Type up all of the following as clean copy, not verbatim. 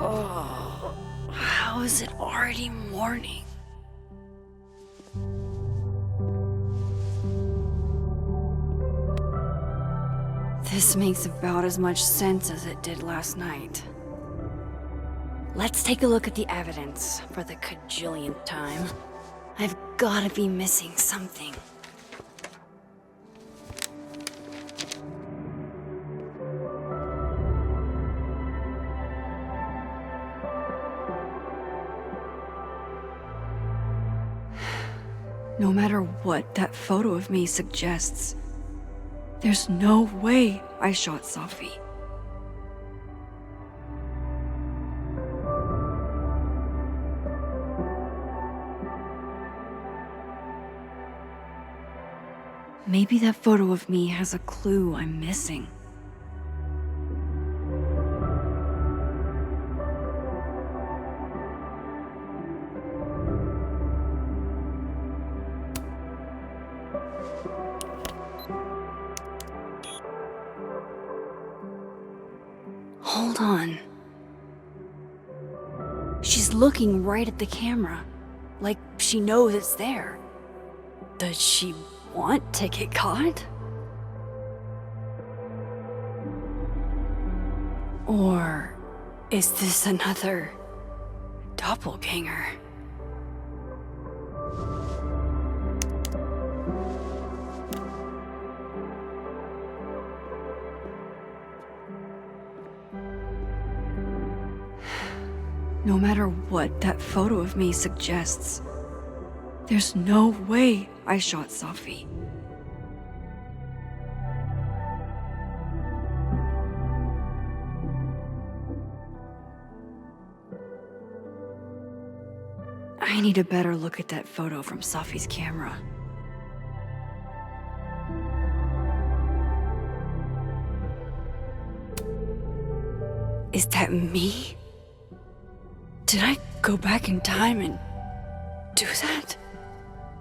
Oh, how is it already morning? This makes about as much sense as it did last night. Let's take a look at the evidence for the cajillionth time. I've gotta be missing something. No matter what that photo of me suggests, there's no way I shot Safi. Maybe that photo of me has a clue I'm missing. Hold on. She's looking right at the camera, like she knows it's there. Does she want to get caught? Or is this another doppelganger? No matter what that photo of me suggests, there's no way I shot Safi. I need a better look at that photo from Safi's camera. Is that me? Did I go back in time and do that?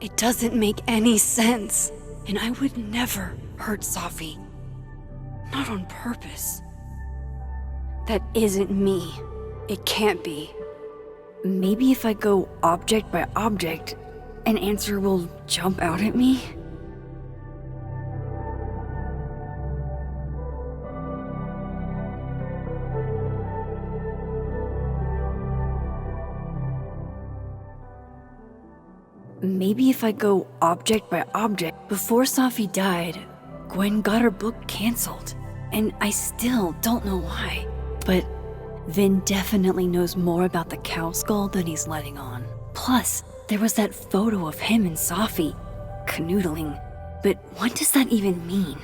It doesn't make any sense, and I would never hurt Safi. Not on purpose. That isn't me. It can't be. Maybe if I go object by object, an answer will jump out at me? Maybe if I go object by object. Before Safi died, Gwen got her book canceled, and I still don't know why. But Vin definitely knows more about the cow skull than he's letting on. Plus, there was that photo of him and Safi canoodling. But what does that even mean?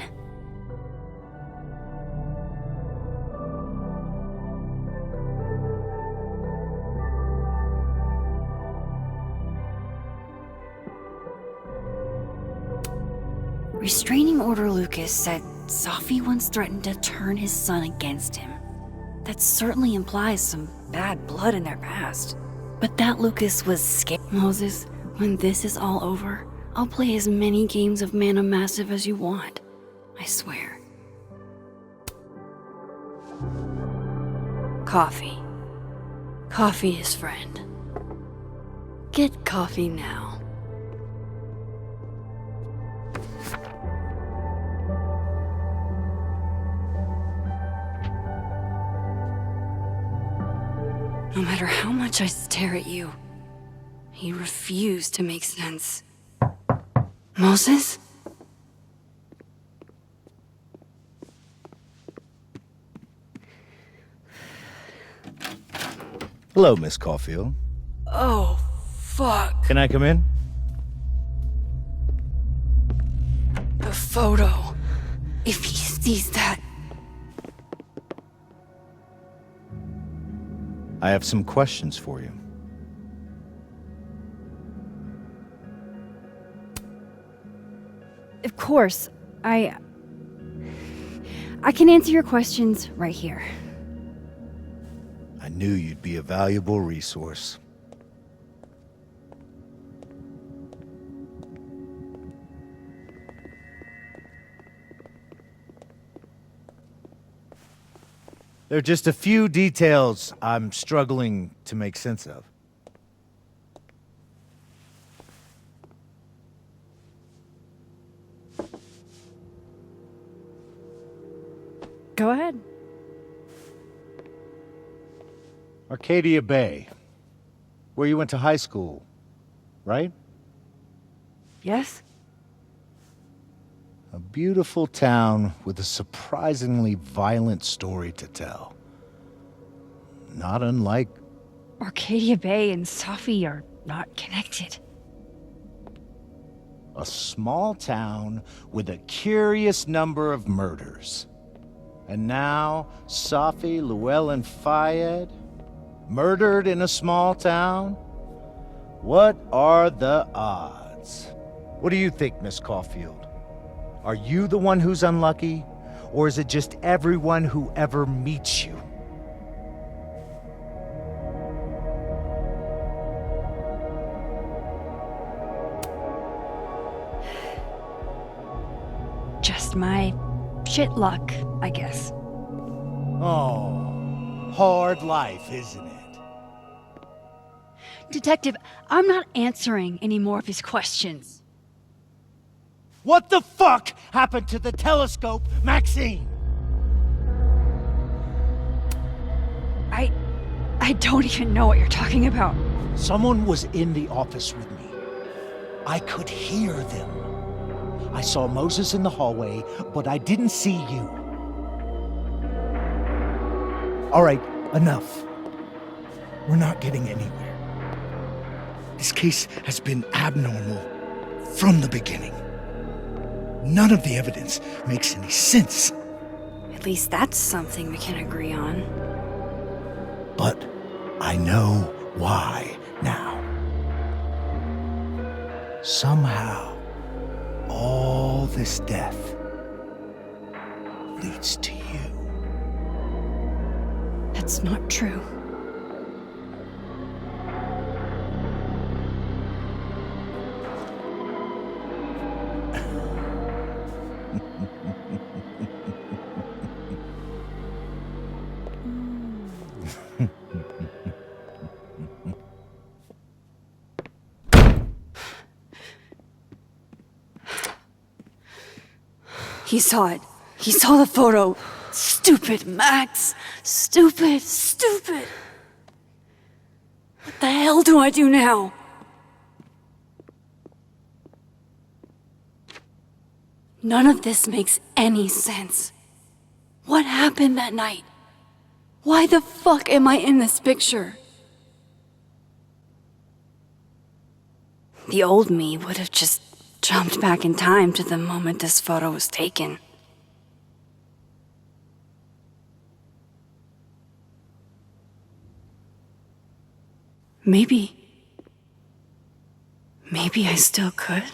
Restraining Order Lucas said Safi once threatened to turn his son against him. That certainly implies some bad blood in their past. But that Lucas was scared. Moses, when this is all over, I'll play as many games of Mana Massive as you want. I swear. Coffee. Coffee is friend. Get coffee now. No matter how much I stare at you, you refuse to make sense. Moses? Hello, Miss Caulfield. Oh, fuck. Can I come in? The photo. If he sees that... I have some questions for you. Of course. I can answer your questions right here. I knew you'd be a valuable resource. There are just a few details I'm struggling to make sense of. Go ahead. Arcadia Bay, where you went to high school, right? Yes? A beautiful town with a surprisingly violent story to tell. Not unlike... Arcadia Bay and Safi are not connected. a small town with a curious number of murders. And now, Safi, Llewellyn Fayed, murdered in a small town? What are the odds? What do you think, Miss Caulfield? Are you the one who's unlucky, or is it just everyone who ever meets you? Just my shit luck, I guess. Oh, hard life, isn't it? Detective, I'm not answering any more of his questions. What the fuck happened to the telescope, Maxine? I don't even know what you're talking about. Someone was in the office with me. I could hear them. I saw Moses in the hallway, but I didn't see you. All right, enough. We're not getting anywhere. This case has been abnormal from the beginning. None of the evidence makes any sense. At least that's something we can agree on. But I know why now. Somehow, all this death leads to you. That's not true. He saw it. He saw the photo. Stupid, Max. Stupid, stupid. What the hell do I do now? None of this makes any sense. What happened that night? Why the fuck am I in this picture? The old me would have just jumped back in time to the moment this photo was taken. Maybe I still could.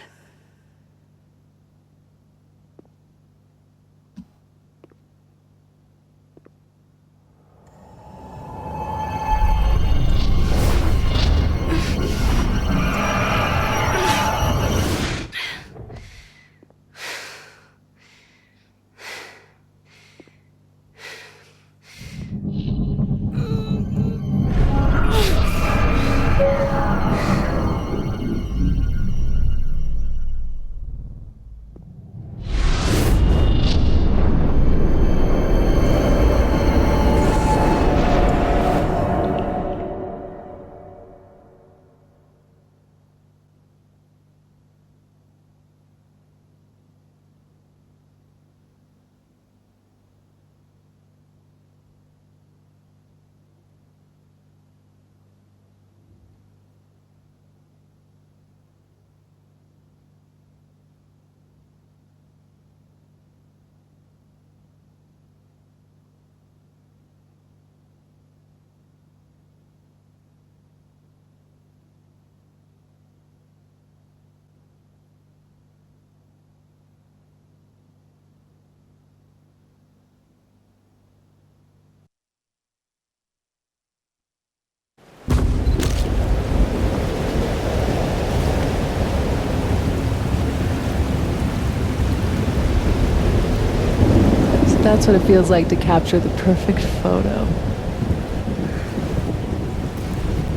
That's what it feels like to capture the perfect photo.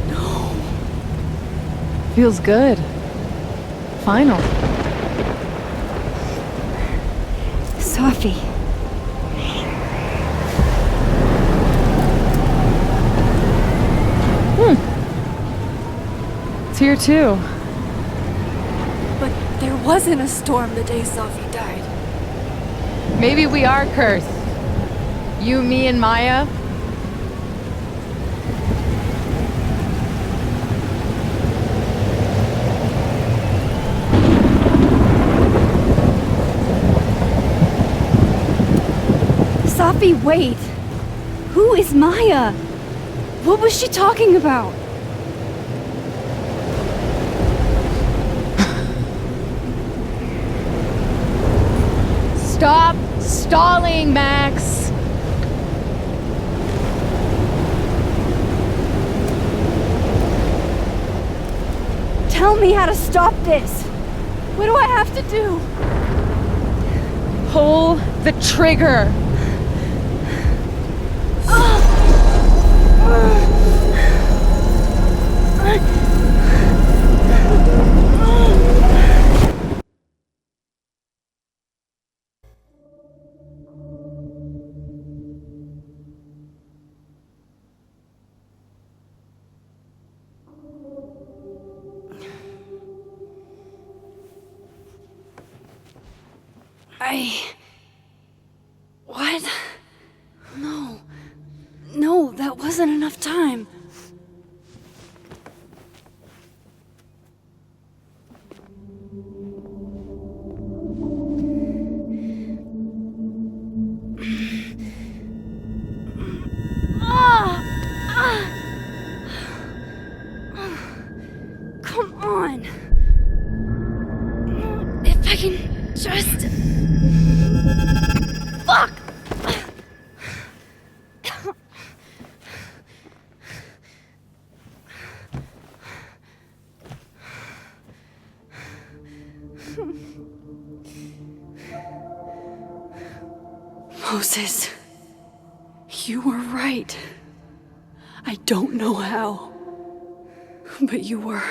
No. Feels good. Final. Sophie. It's here too. But there wasn't a storm the day Sophie died. Maybe we are cursed. You, me, and Maya. Sophie, wait! Who is Maya? What was she talking about? Stop stalling, Max! Tell me how to stop this! What do I have to do? Pull the trigger! What? No. No, that wasn't enough time. Come on. If I can just... Fuck! Moses, you were right. I don't know how, but you were.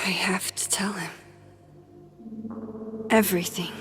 I have to tell him. Everything.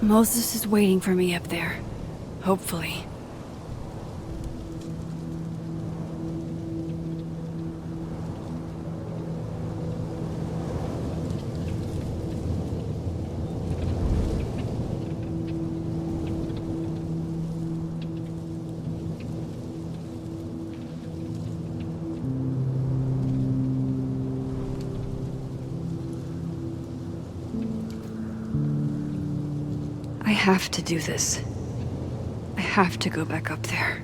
Moses is waiting for me up there. Hopefully. I have to do this. I have to go back up there.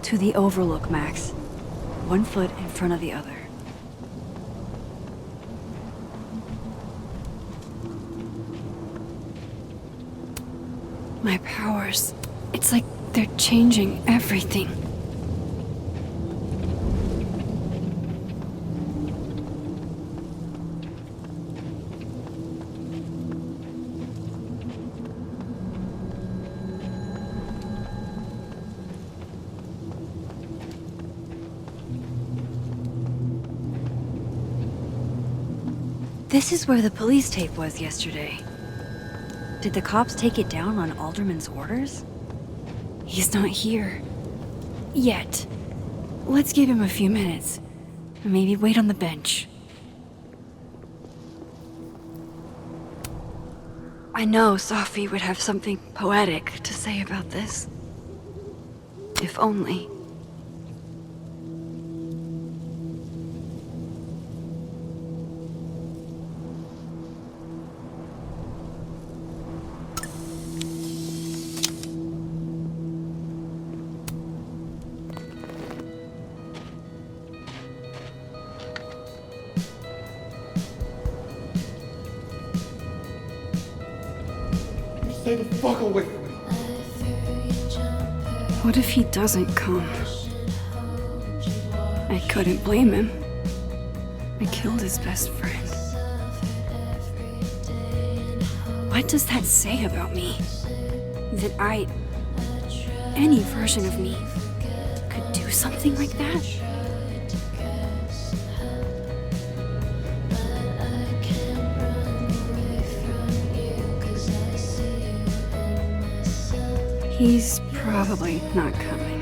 To the overlook, Max. 1 foot in front of the other. My powers. It's like they're changing everything. This is where the police tape was yesterday. Did the cops take it down on Alderman's orders? He's not here. Yet. Let's give him a few minutes. Maybe wait on the bench. I know Safi would have something poetic to say about this. If only. Stay the fuck away from me. What if he doesn't come? I couldn't blame him. I killed his best friend. What does that say about me? That any version of me, could do something like that? He's probably not coming.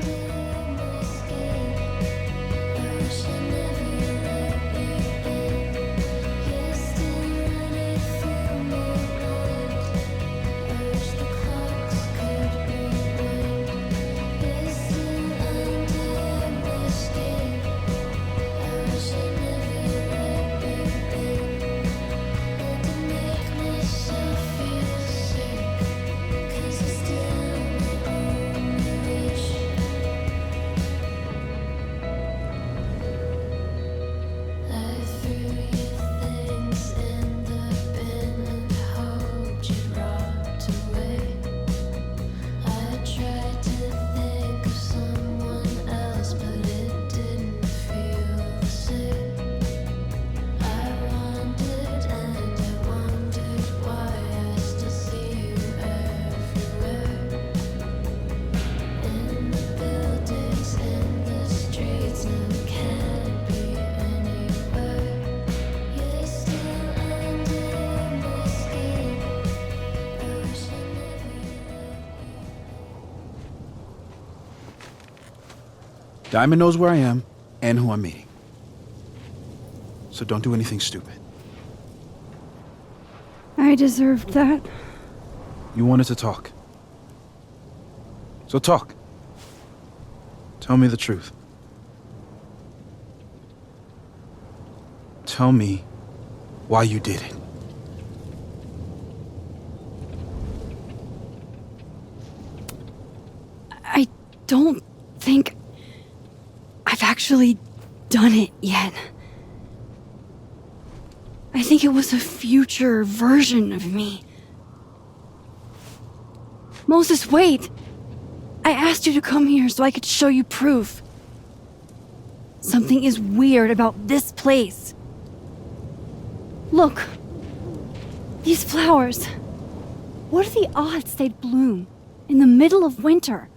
Diamond knows where I am and who I'm meeting. So don't do anything stupid. I deserved that. You wanted to talk. So talk. Tell me the truth. Tell me why you did it. I don't think I've actually done it yet. I think it was a future version of me. Moses, wait! I asked you to come here so I could show you proof. Something is weird about this place. Look. These flowers. What are the odds they'd bloom in the middle of winter?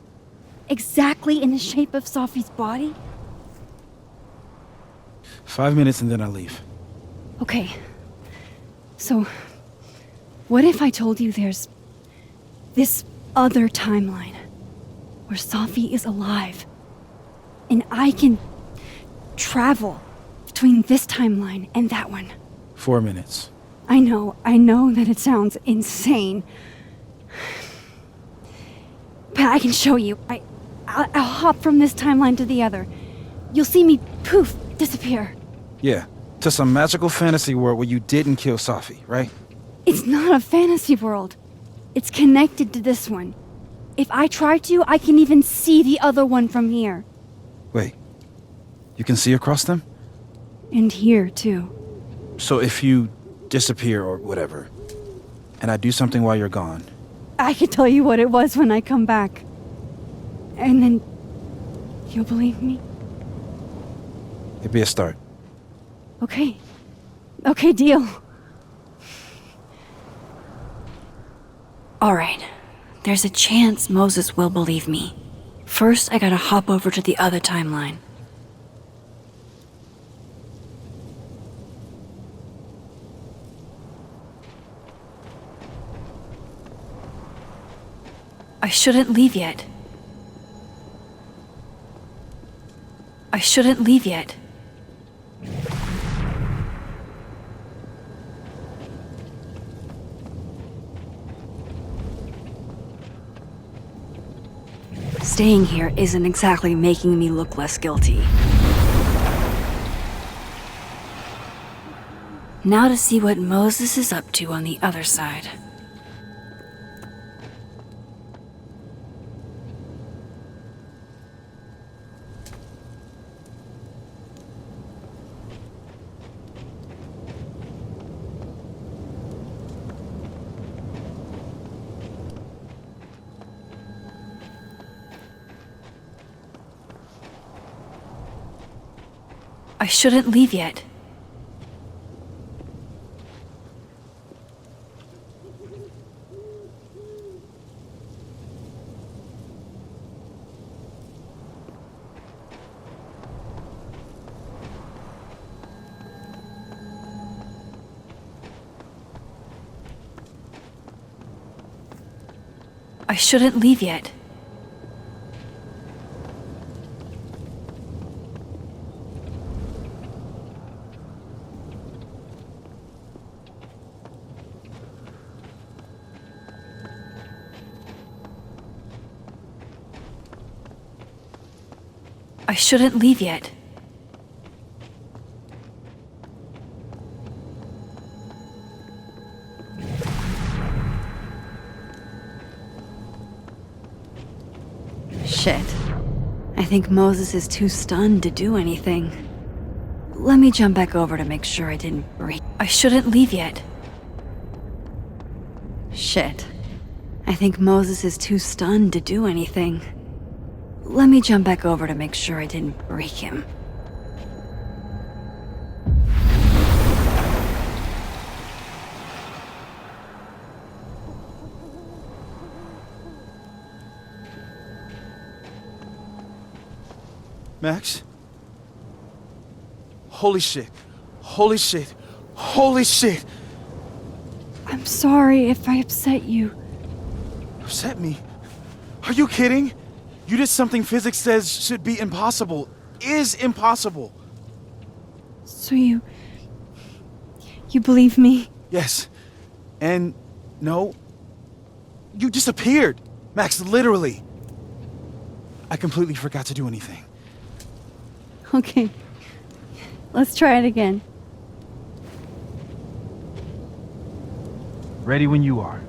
Exactly in the shape of Safi's body? 5 minutes and then I leave. Okay. So, what if I told you there's this other timeline where Safi is alive. And I can travel between this timeline and that one. 4 minutes. I know that it sounds insane. But I can show you. I'll hop from this timeline to the other. You'll see me, poof, disappear. Yeah, to some magical fantasy world where you didn't kill Safi, right? It's not a fantasy world. It's connected to this one. If I try to, I can even see the other one from here. Wait, you can see across them? And here, too. So if you disappear or whatever, and I do something while you're gone, I can tell you what it was when I come back. And then you'll believe me? it'd be a start. Okay. Okay, deal. Alright. There's a chance Moses will believe me. First, I gotta hop over to the other timeline. I shouldn't leave yet. I shouldn't leave yet. Staying here isn't exactly making me look less guilty. Now to see what Moses is up to on the other side. I shouldn't leave yet. I shouldn't leave yet. I shouldn't leave yet. Shit. I think Moses is too stunned to do anything. Let me jump back over to make sure I didn't break. I shouldn't leave yet. Shit. I think Moses is too stunned to do anything. Let me jump back over to make sure I didn't break him. Max? Holy shit. Holy shit. Holy shit. I'm sorry if I upset you. Upset me? Are you kidding? You did something physics says should be impossible. Is impossible. So you believe me? Yes. And no. You disappeared. Max, literally. I completely forgot to do anything. Okay. Let's try it again. Ready when you are.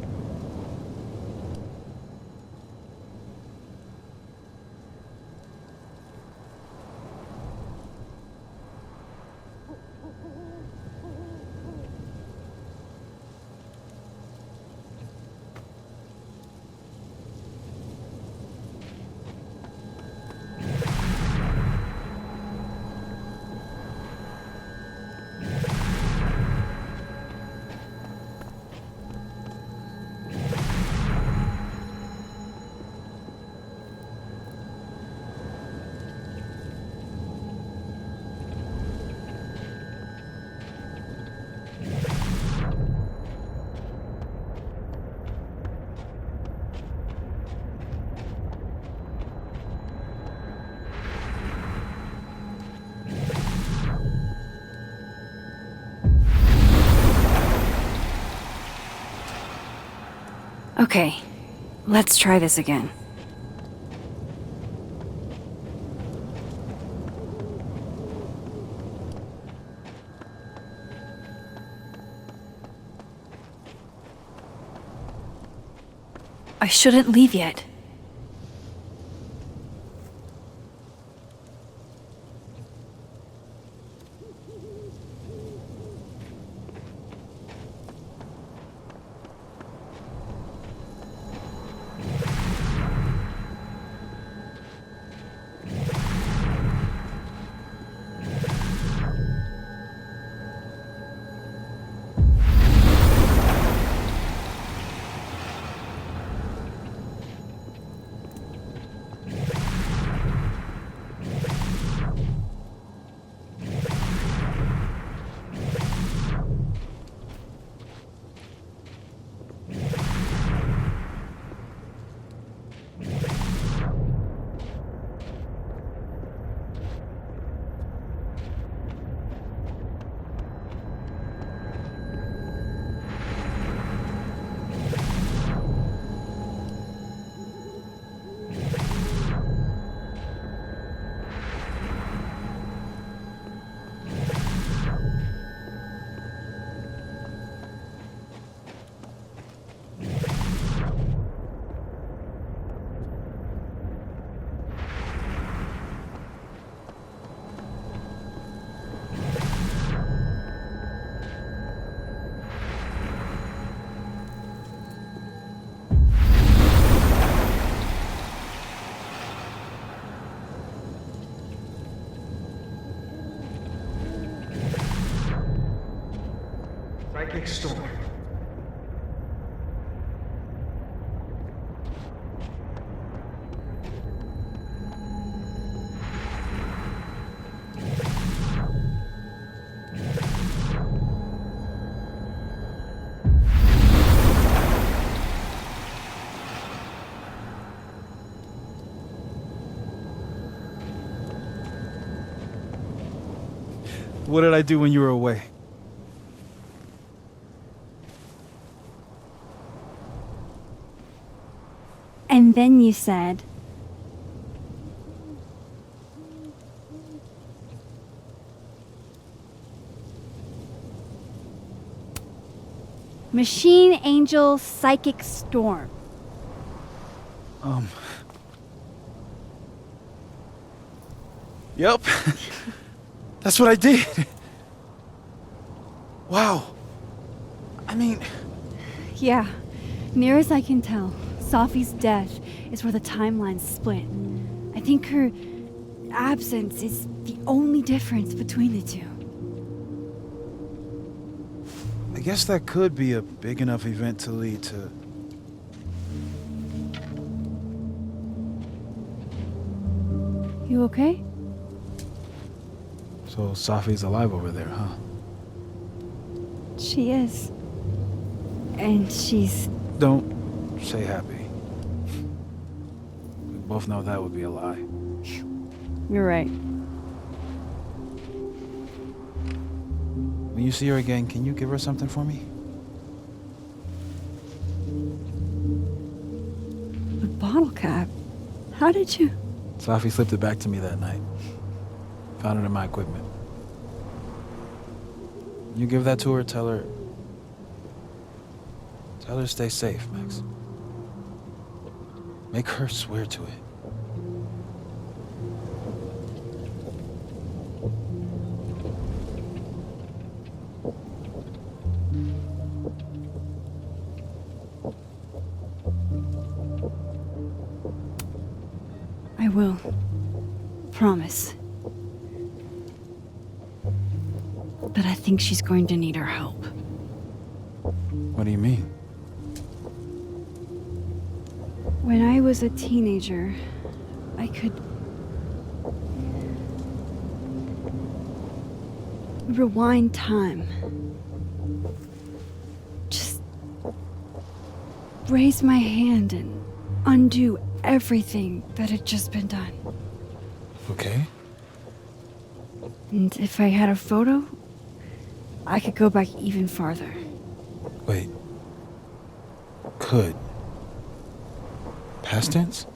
Okay, let's try this again. I shouldn't leave yet. Psychic storm. What did I do when you were away? And then you said, Machine Angel Psychic Storm. Yep. That's what I did. Wow. I mean, Yeah, near as I can tell, Safi's death is where the timelines split. I think her absence is the only difference between the two. I guess that could be a big enough event to lead to... You okay? So Safi's alive over there, huh? She is. And she's... Don't say happy. We both know that would be a lie. You're right. When you see her again, can you give her something for me? A bottle cap? How did you... Safi slipped it back to me that night. Found it in my equipment. You give that to her, tell her to stay safe, Max. Make her swear to it. I will. Promise. But I think she's going to need our help. What do you mean? When I was a teenager, I could rewind time. Just raise my hand and undo everything that had just been done. Okay. And if I had a photo, I could go back even farther. Wait. Could. past tense?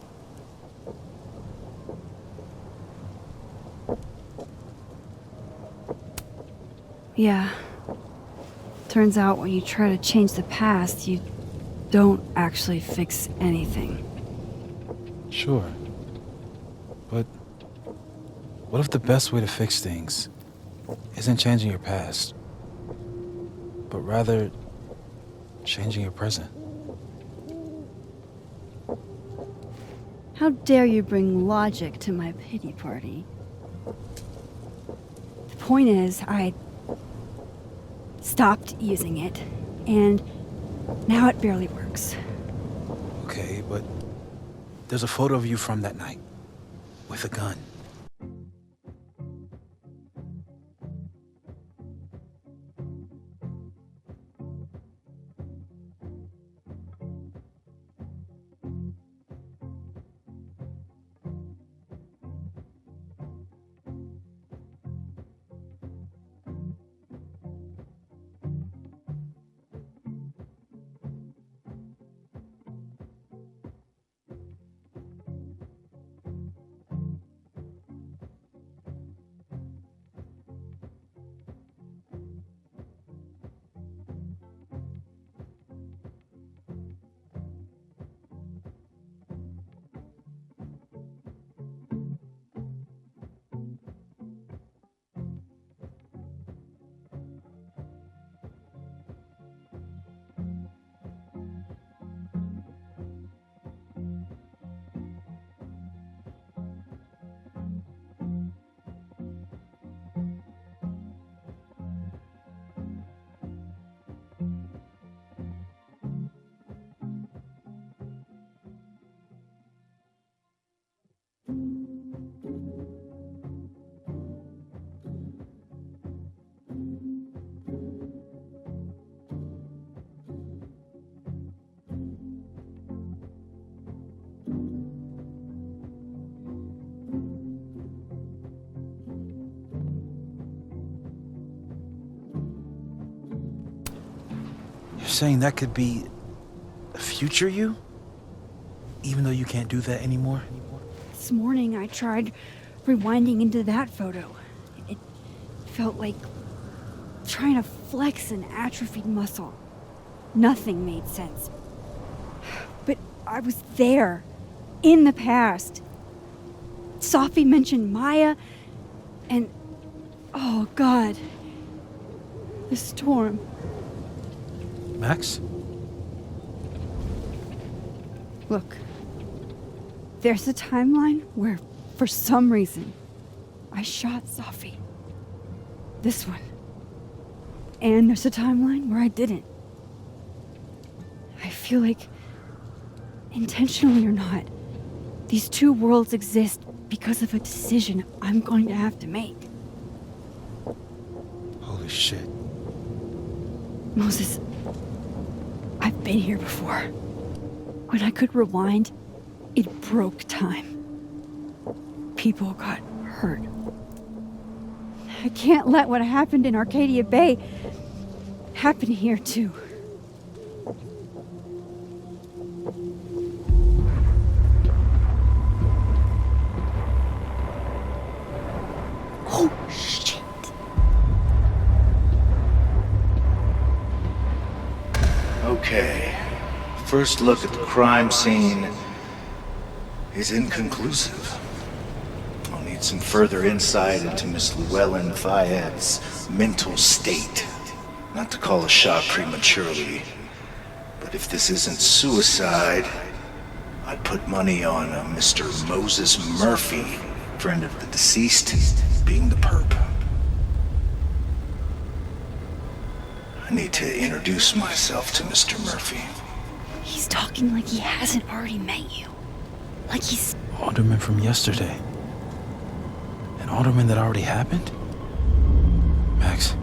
Yeah. Turns out when you try to change the past, you don't actually fix anything. Sure. But what if the best way to fix things isn't changing your past, but rather changing your present? How dare you bring logic to my pity party? The point is, I stopped using it, and now it barely works. Okay, but there's a photo of you from that night with a gun. You're saying that could be a future you? Even though you can't do that anymore? This morning I tried rewinding into that photo. It felt like trying to flex an atrophied muscle. Nothing made sense. But I was there, in the past. Sophie mentioned Maya, and oh God, the storm. Max? Look, there's a timeline where, for some reason, I shot Sophie. This one. And there's a timeline where I didn't. I feel like, intentionally or not, these two worlds exist because of a decision I'm going to have to make. Holy shit. Moses, I've been here before. When I could rewind, it broke time. People got hurt. I can't let what happened in Arcadia Bay happen here too. Oh, shit. Okay. First look at the crime scene is inconclusive. I'll need some further insight into Miss Llewellyn Fayette's mental state. Not to call a shot prematurely, but if this isn't suicide, I'd put money on a Mr. Moses Murphy, friend of the deceased, being the perp. I need to introduce myself to Mr. Murphy. He's talking like he hasn't already met you. Like he's... Alderman from yesterday. An alderman that already happened? Max,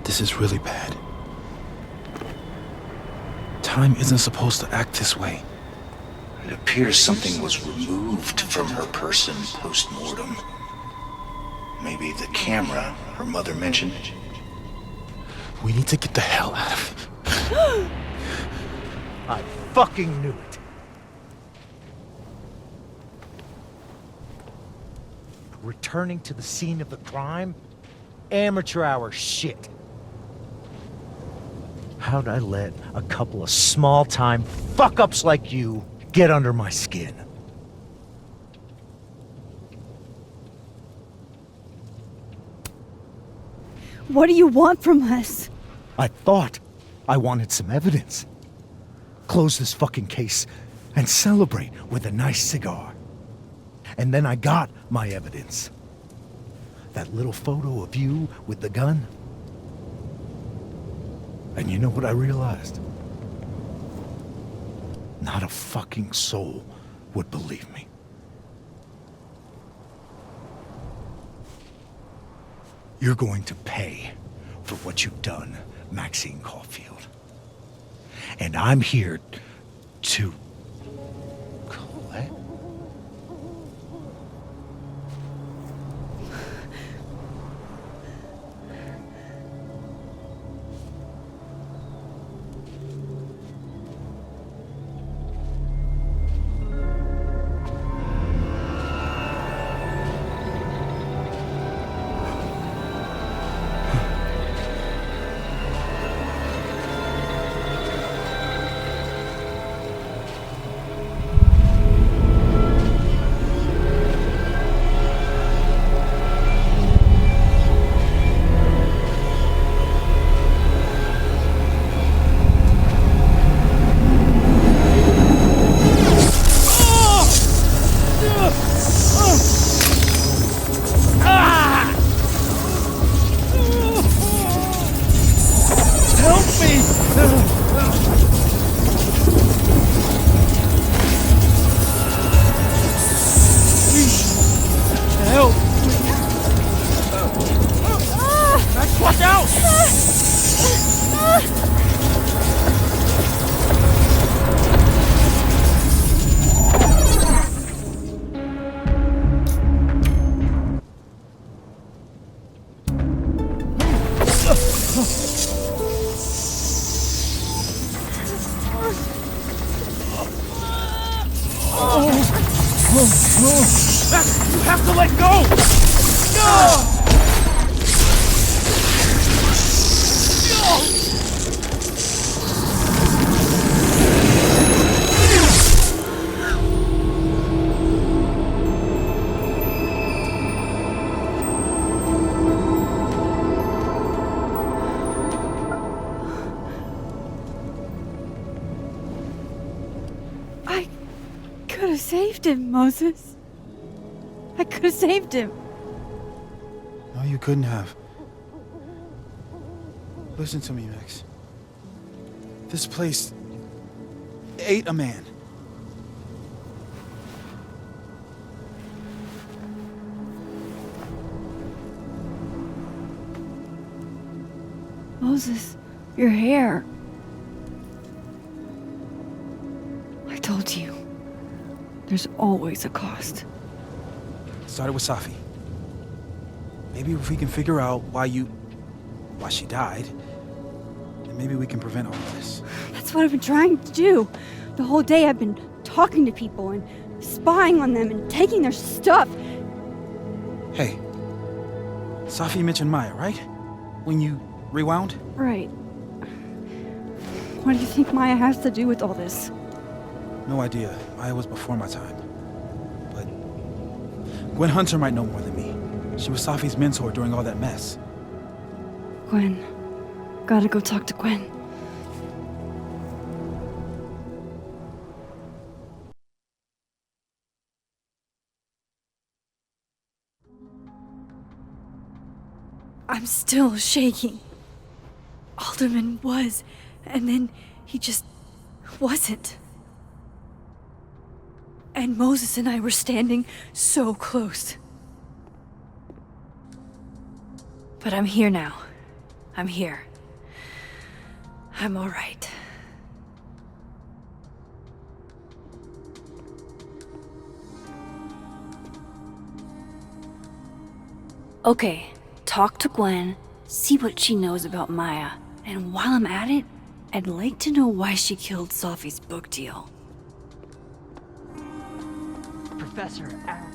this is really bad. Time isn't supposed to act this way. It appears something was removed from her person post-mortem. Maybe the camera her mother mentioned. We need to get the hell out of here. I fucking knew it. returning to the scene of the crime? Amateur hour shit. How'd I let a couple of small-time fuck-ups like you get under my skin? What do you want from us? I thought I wanted some evidence. Close this fucking case and celebrate with a nice cigar. And then I got my evidence. That little photo of you with the gun. And you know what I realized? Not a fucking soul would believe me. You're going to pay for what you've done, Maxine Caulfield. And I'm here to collect. You have to let go! I could have saved him, Moses. I could have saved him. No, you couldn't have. Listen to me, Max. This place ate a man. Moses, your hair. I told you. There's always a cost. It started with Safi. Maybe if we can figure out why she died, then maybe we can prevent all of this. That's what I've been trying to do. The whole day I've been talking to people and spying on them and taking their stuff. Hey, Safi mentioned Maya, right? When you rewound? Right. What do you think Maya has to do with all this? No idea. Maya was before my time. But Gwen Hunter might know more than me. She was Safi's mentor during all that mess. Gwen. Gotta go talk to Gwen. I'm still shaking. Alderman was, and then he just wasn't. And Moses and I were standing so close. But I'm here now. I'm here. I'm all right. Okay, talk to Gwen, see what she knows about Maya, and while I'm at it, I'd like to know why she killed Safi's book deal. Professor Aaron.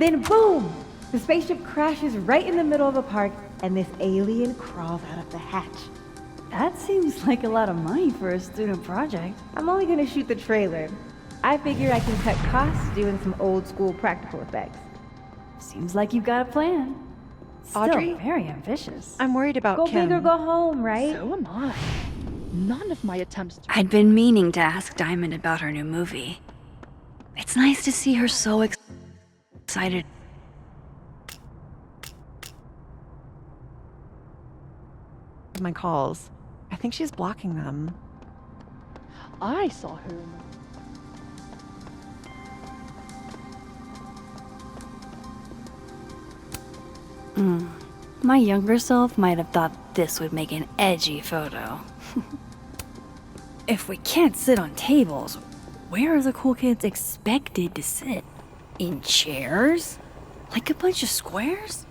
Then boom! The spaceship crashes right in the middle of a park, and this alien crawls out of the hatch. That seems like a lot of money for a student project. I'm only gonna shoot the trailer. I figure I can cut costs doing some old school practical effects. Seems like you've got a plan. Still Audrey? very ambitious. I'm worried about Go Kim. big or go home, right? So am I. None of my attempts to... I'd been meaning to ask Diamond about her new movie. It's nice to see her so excited. My calls. I think she's blocking them. I saw her in My younger self might have thought this would make an edgy photo. If we can't sit on tables, where are the cool kids expected to sit? In chairs? Like a bunch of squares?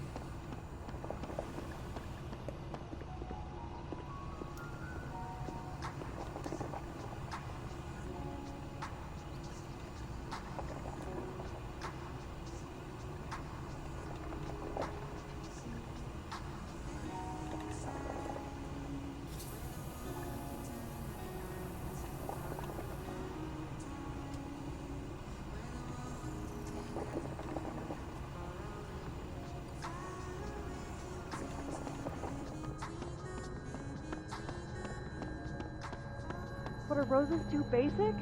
What, are roses too basic?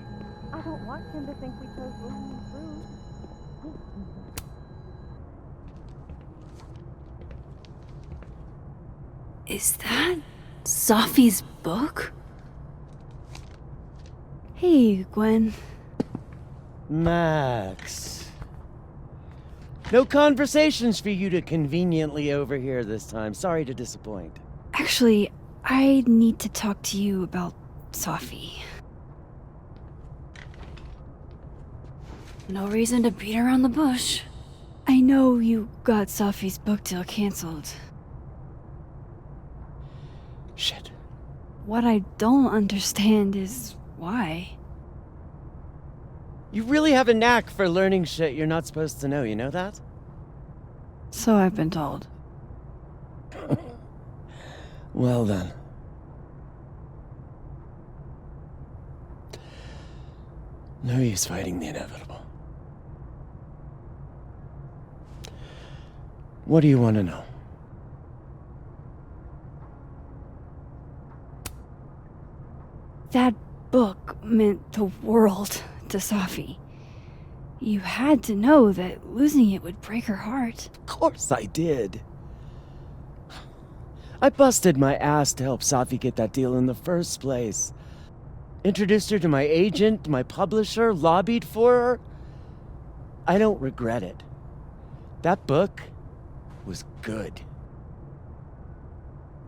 I don't want him to think we chose low-hanging fruit. Is that Sophie's book? Hey, Gwen. Max. No conversations for you to conveniently overhear this time. Sorry to disappoint. Actually, I need to talk to you about Sophie. No reason to beat around the bush. I know you got Sophie's book deal canceled. Shit. What I don't understand is why. You really have a knack for learning shit you're not supposed to know, you know that? So I've been told. Well then. No use fighting the inevitable. What do you want to know? That book meant the world to Sophie. You had to know that losing it would break her heart. Of course I did. I busted my ass to help Sophie get that deal in the first place. Introduced her to my agent, my publisher, lobbied for her. I don't regret it. That book was good.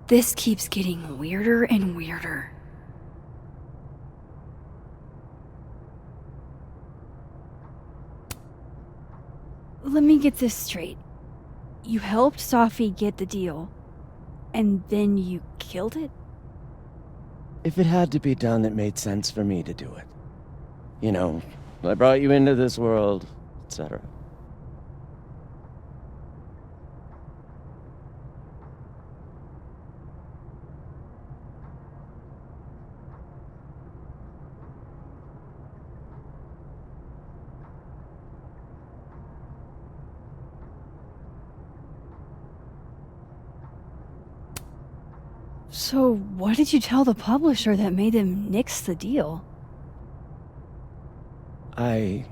This keeps getting weirder and weirder. Let me get this straight. You helped Sophie get the deal, and then you killed it? If it had to be done, it made sense for me to do it. You know, I brought you into this world, etc. So what did you tell the publisher that made them nix the deal? I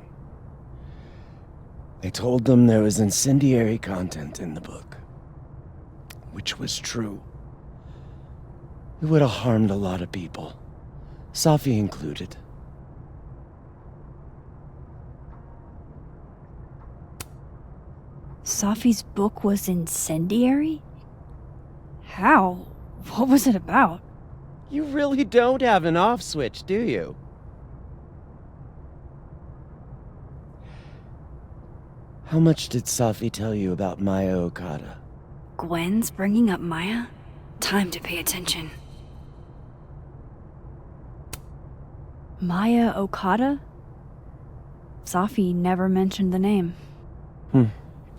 told them there was incendiary content in the book. Which was true. It would have harmed a lot of people. Sophie included. Sophie's book was incendiary? How? What was it about? You really don't have an off switch, do you? How much did Sophie tell you about Maya Okada? Gwen's bringing up Maya? Time to pay attention. Maya Okada? Sophie never mentioned the name.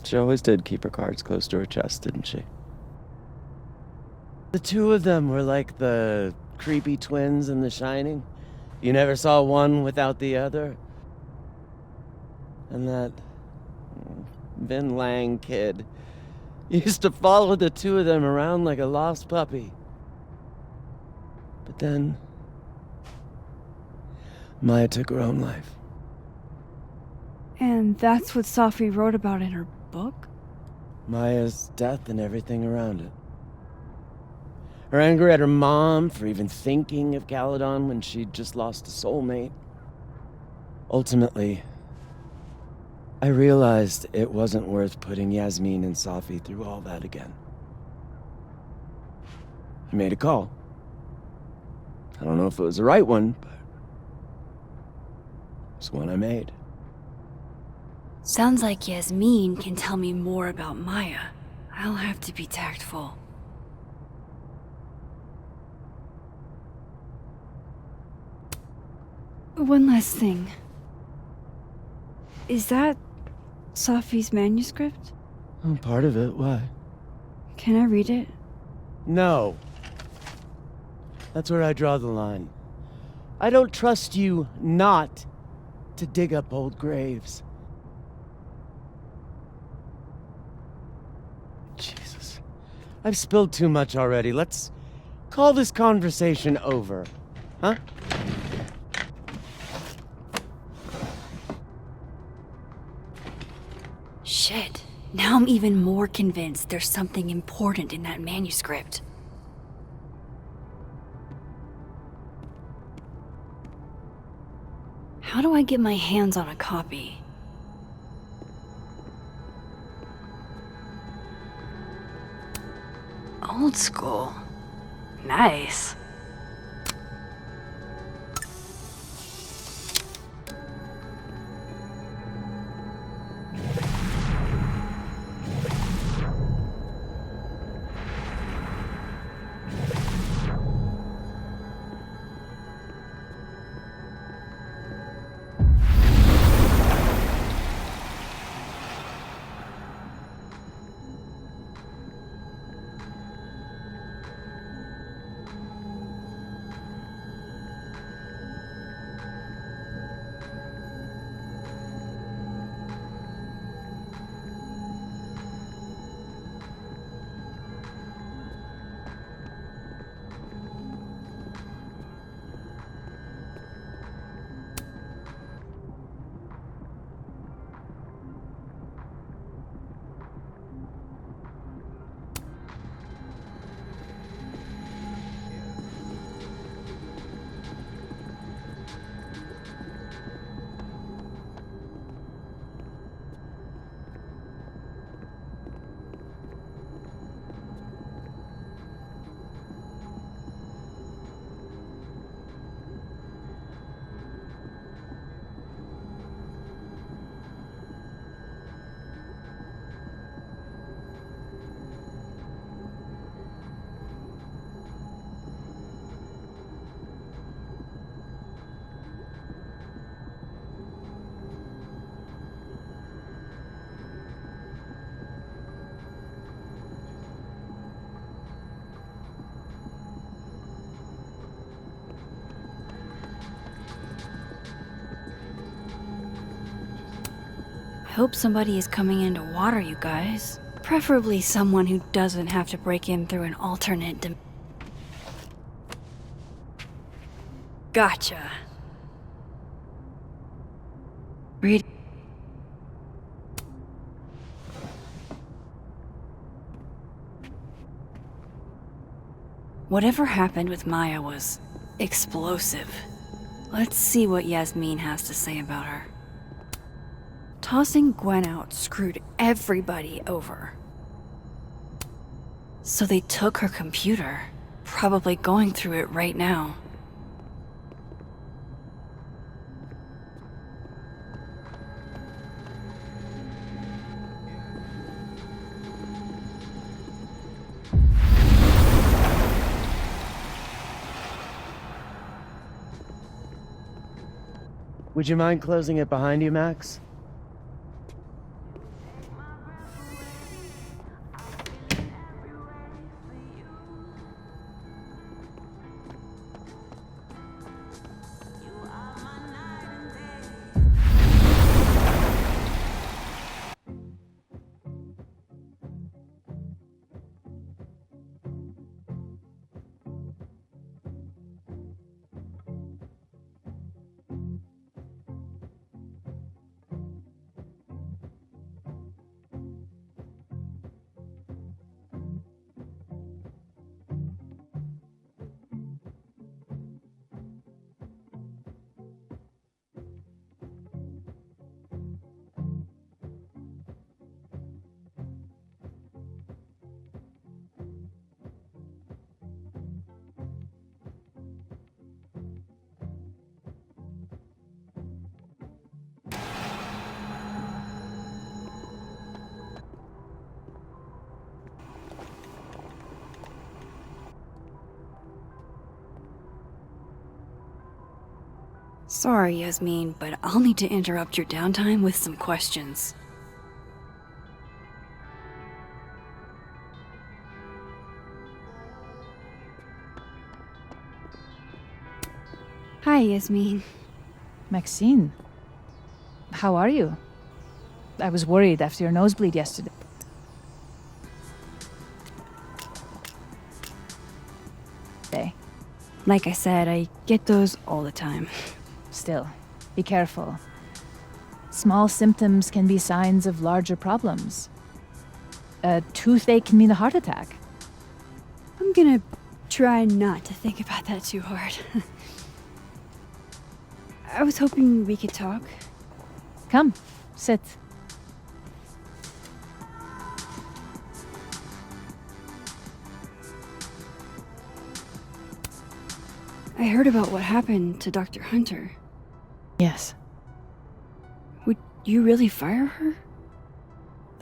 She always did keep her cards close to her chest, didn't she? The two of them were like the creepy twins in The Shining. You never saw one without the other. And that Vin Lang kid used to follow the two of them around like a lost puppy. But then Maya took her own life. And that's what Safi wrote about in her book? Maya's death and everything around it. Her anger at her mom for even thinking of Caledon when she'd just lost a soulmate. Ultimately, I realized it wasn't worth putting Yasmin and Safi through all that again. I made a call. I don't know if it was the right one, but it's one I made. Sounds like Yasmin can tell me more about Maya. I'll have to be tactful. One last thing. Is that Safi's manuscript? Oh, part of it. Why? Can I read it? No. That's where I draw the line. I don't trust you not to dig up old graves. Jesus. I've spilled too much already. Let's call this conversation over. Huh? Shit. Now I'm even more convinced there's something important in that manuscript. How do I get my hands on a copy? Old school. Nice. I hope somebody is coming in to water you guys. Preferably someone who doesn't have to break in through an alternate Gotcha. Read. Whatever happened with Maya was explosive. Let's see what Yasmin has to say about her. Tossing Gwen out screwed everybody over. So they took her computer, probably going through it right now. Would you mind closing it behind you, Max? Sorry, Yasmin, but I'll need to interrupt your downtime with some questions. Hi, Yasmin. Maxine, how are you? I was worried after your nosebleed yesterday. Like I said, I get those all the time. Still, be careful. Small symptoms can be signs of larger problems. A toothache can mean a heart attack. I'm gonna try not to think about that too hard. I was hoping we could talk. Come, sit. I heard about what happened to Dr. Hunter. Yes, Would you really fire her?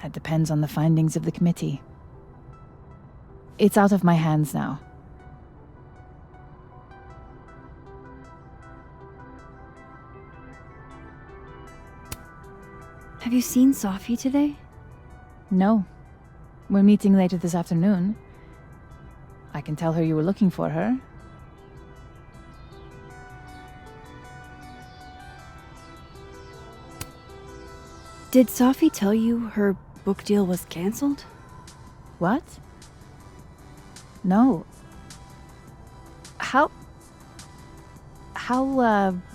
that depends on the findings of the committee. It's out of my hands now. Have you seen Sophie today? No. We're meeting later this afternoon. I can tell her you were looking for her. Did Sophie tell you her book deal was canceled? What? No. How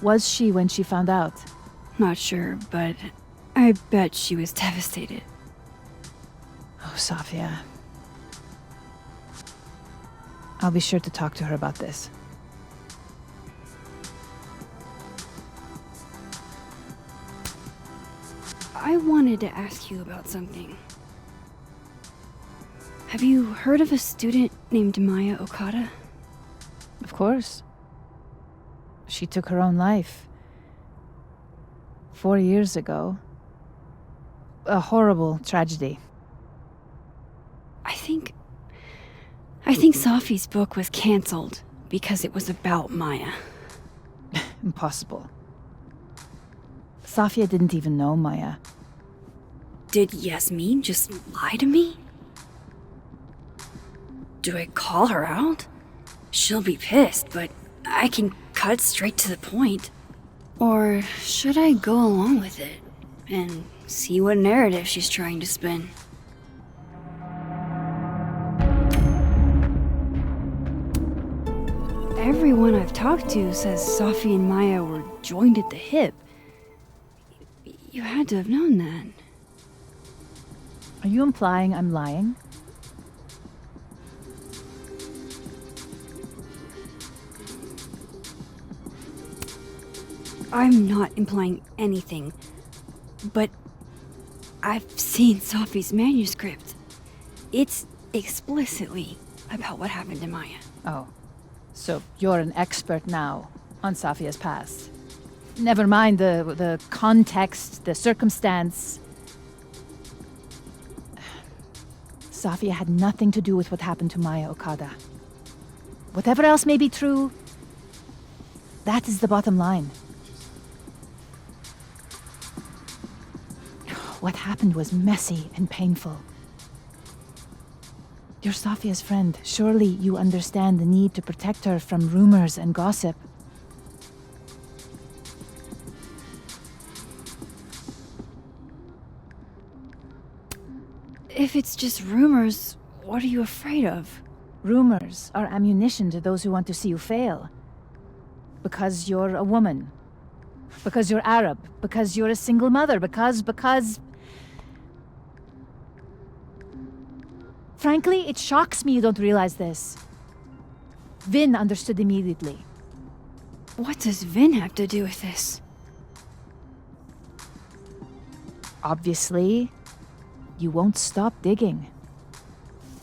was she when she found out? Not sure, but I bet she was devastated. Oh, Safia. I'll be sure to talk to her about this. I wanted to ask you about something. Have you heard of a student named Maya Okada? Of course. She took her own life. 4 years ago. A horrible tragedy. I think Sophie's book was canceled because it was about Maya. Impossible. Safia didn't even know Maya. Did Yasmin just lie to me? Do I call her out? She'll be pissed, but I can cut straight to the point. Or should I go along with it and see what narrative she's trying to spin? Everyone I've talked to says Sophie and Maya were joined at the hip. You had to have known that. Are you implying I'm lying? I'm not implying anything, but I've seen Sophie's manuscript. It's explicitly about what happened to Maya. Oh. So you're an expert now on Safia's past. Never mind the context, the circumstance. Safia had nothing to do with what happened to Maya Okada. Whatever else may be true, that is the bottom line. What happened was messy and painful. You're Safia's friend. Surely you understand the need to protect her from rumors and gossip. If it's just rumors, what are you afraid of? Rumors are ammunition to those who want to see you fail. Because you're a woman. Because you're Arab. Because you're a single mother. Because... Frankly, it shocks me you don't realize this. Vin understood immediately. What does Vin have to do with this? Obviously, you won't stop digging.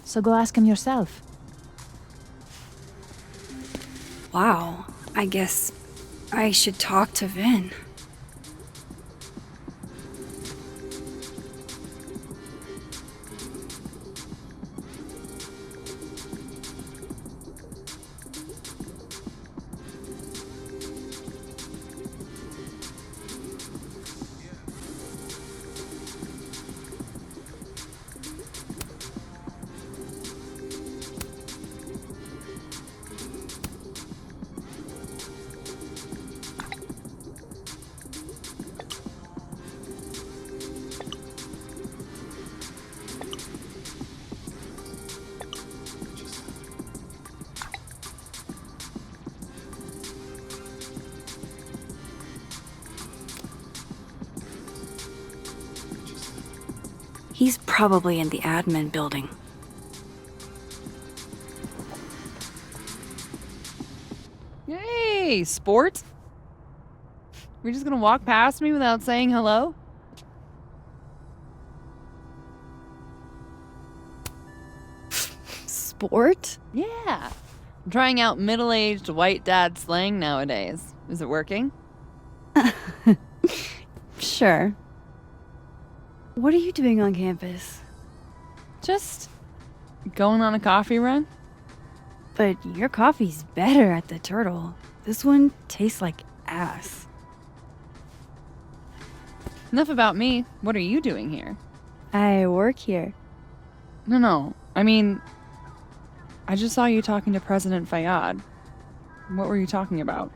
So go ask him yourself. Wow, I guess I should talk to Vin. He's probably in the admin building. Hey, sport. You're just gonna walk past me without saying hello? Sport? Yeah. I'm trying out middle-aged white dad slang nowadays. Is it working? Sure. What are you doing on campus? Just going on a coffee run? But your coffee's better at the Turtle. This one tastes like ass. Enough about me. What are you doing here? I work here. No. I mean, I just saw you talking to President Fayyad. What were you talking about?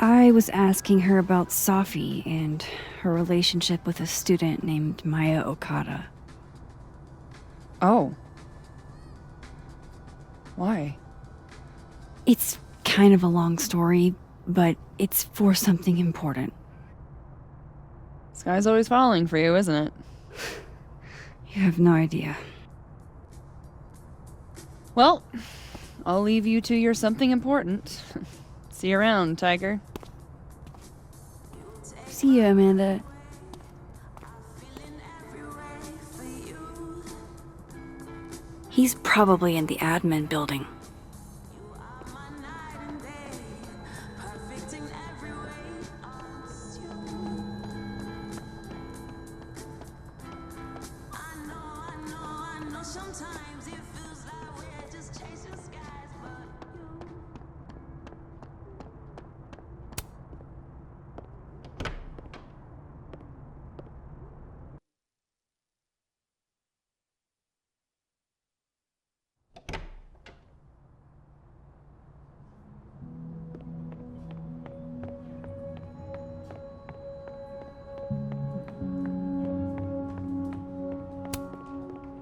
I was asking her about Safi and her relationship with a student named Maya Okada. Oh. Why? It's kind of a long story, but it's for something important. Sky's always falling for you, isn't it? You have no idea. Well, I'll leave you to your something important. See you around, Tiger. See you, Amanda. He's probably in the admin building.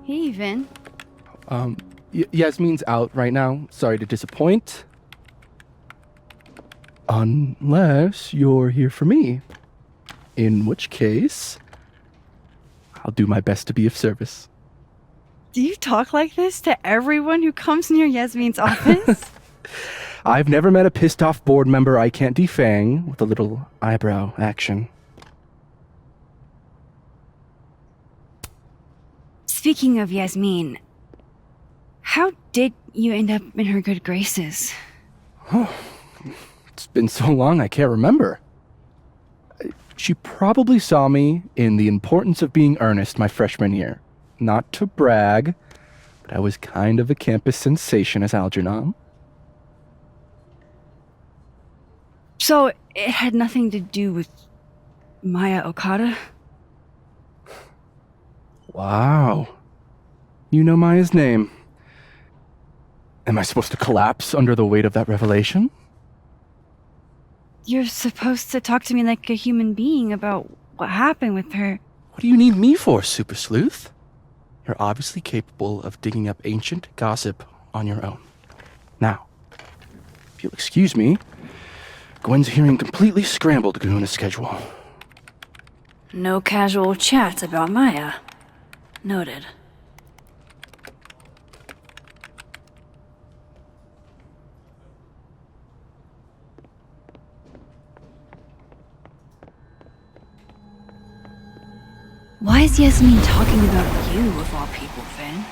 Hey, Vin. Yasmin's out right now. Sorry to disappoint. Unless you're here for me. In which case, I'll do my best to be of service. Do you talk like this to everyone who comes near Yasmin's office? I've never met a pissed off board member I can't defang with a little eyebrow action. Speaking of Yasmin, how did you end up in her good graces? It's been so long I can't remember. She probably saw me in The Importance of Being Earnest my freshman year. Not to brag, but I was kind of a campus sensation as Algernon. So it had nothing to do with Maya Okada? Wow. You know Maya's name. Am I supposed to collapse under the weight of that revelation? You're supposed to talk to me like a human being about what happened with her. What do you need me for, Super Sleuth? You're obviously capable of digging up ancient gossip on your own. Now, if you'll excuse me, Gwen's hearing completely scrambled Kahuna schedule. No casual chat about Maya. Noted. Why is Yasmin talking about you, of all people, Vin?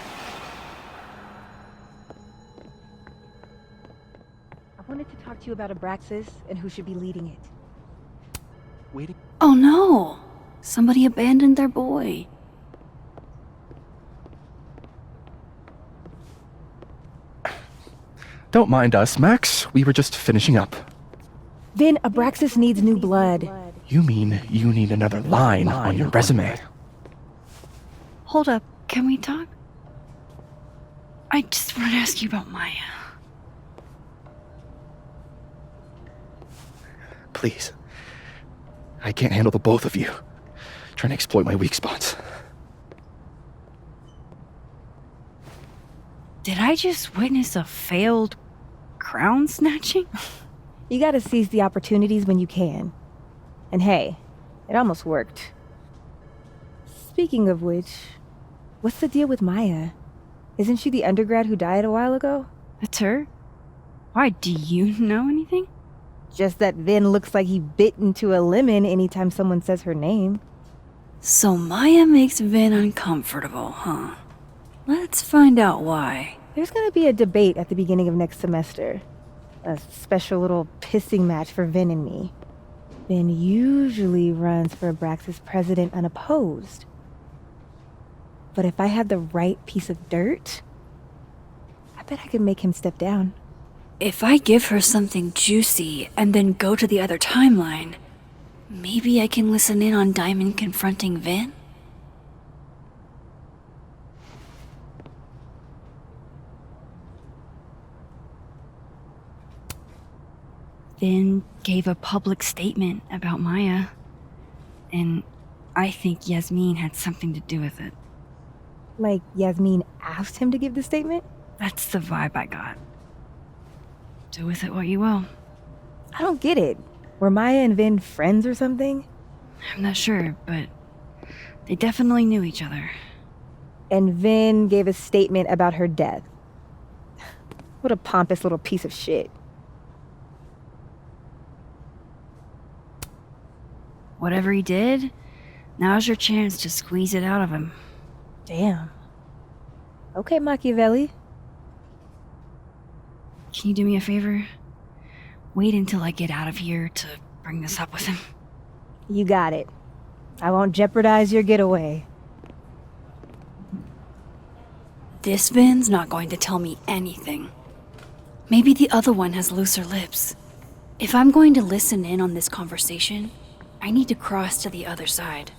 I wanted to talk to you about Abraxas and who should be leading it. Waiting. Oh no! Somebody abandoned their boy. Don't mind us, Max. We were just finishing up. Then Abraxas needs new blood. You mean you need another line on your resume? Hold up, can we talk? I just want to ask you about Maya. Please. I can't handle the both of you. Trying to exploit my weak spots. Did I just witness a failed crown snatching? You gotta seize the opportunities when you can. And hey, it almost worked. Speaking of which, what's the deal with Maya? Isn't she the undergrad who died a while ago? That's her? Why, do you know anything? Just that Vin looks like he bit into a lemon anytime someone says her name. So Maya makes Vin uncomfortable, huh? Let's find out why. There's gonna be a debate at the beginning of next semester. A special little pissing match for Vin and me. Vin usually runs for Abraxas president unopposed. But if I had the right piece of dirt, I bet I could make him step down. If I give her something juicy and then go to the other timeline, maybe I can listen in on Diamond confronting Vin? Vin gave a public statement about Maya, and I think Yasmin had something to do with it. Like Yasmin asked him to give the statement? That's the vibe I got. Do with it what you will. I don't get it. Were Maya and Vin friends or something? I'm not sure, but they definitely knew each other. And Vin gave a statement about her death. What a pompous little piece of shit. Whatever he did, now's your chance to squeeze it out of him. Damn. Okay, Machiavelli. Can you do me a favor? Wait until I get out of here to bring this up with him. You got it. I won't jeopardize your getaway. This Vin's not going to tell me anything. Maybe the other one has looser lips. If I'm going to listen in on this conversation, I need to cross to the other side.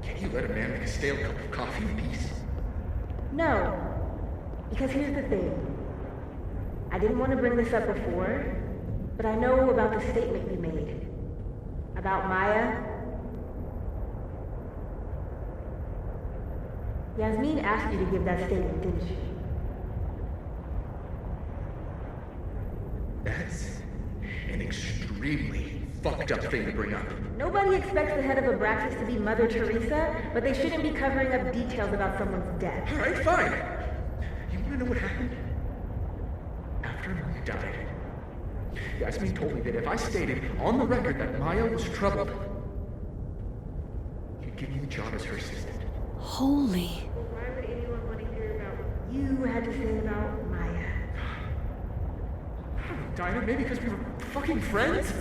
Can't you let a man make a stale cup of coffee in peace? No. Because here's the thing. I didn't want to bring this up before, but I know about the statement you made. About Maya. Yasmin asked you to give that statement, didn't she? That's an extremely fucked up thing to bring up. Nobody expects the head of Abraxas to be Mother Teresa, but they shouldn't be covering up details about someone's death. Alright, fine. You wanna know what happened? After Maya died, Yasmin told me that if I stated on the record that Maya was troubled, you'd give me the job as her assistant. Holy. Why would anyone want to hear about what you had to say about Maya? I don't know, Dinah, maybe because we were fucking friends?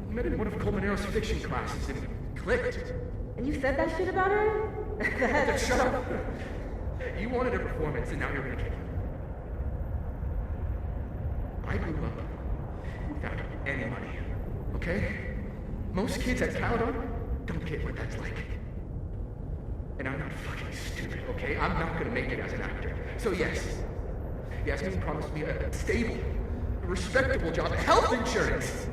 We met in one of Colmenaro's fiction classes and it clicked. And you said that shit about her? That's Shut up! You wanted a performance and now you're gonna kill it. I grew up without any money, okay? Most kids at Caledon don't get what that's like. And I'm not fucking stupid, okay? I'm not gonna make it as an actor. So yes, Yasmin promised me a stable, respectable job, health insurance.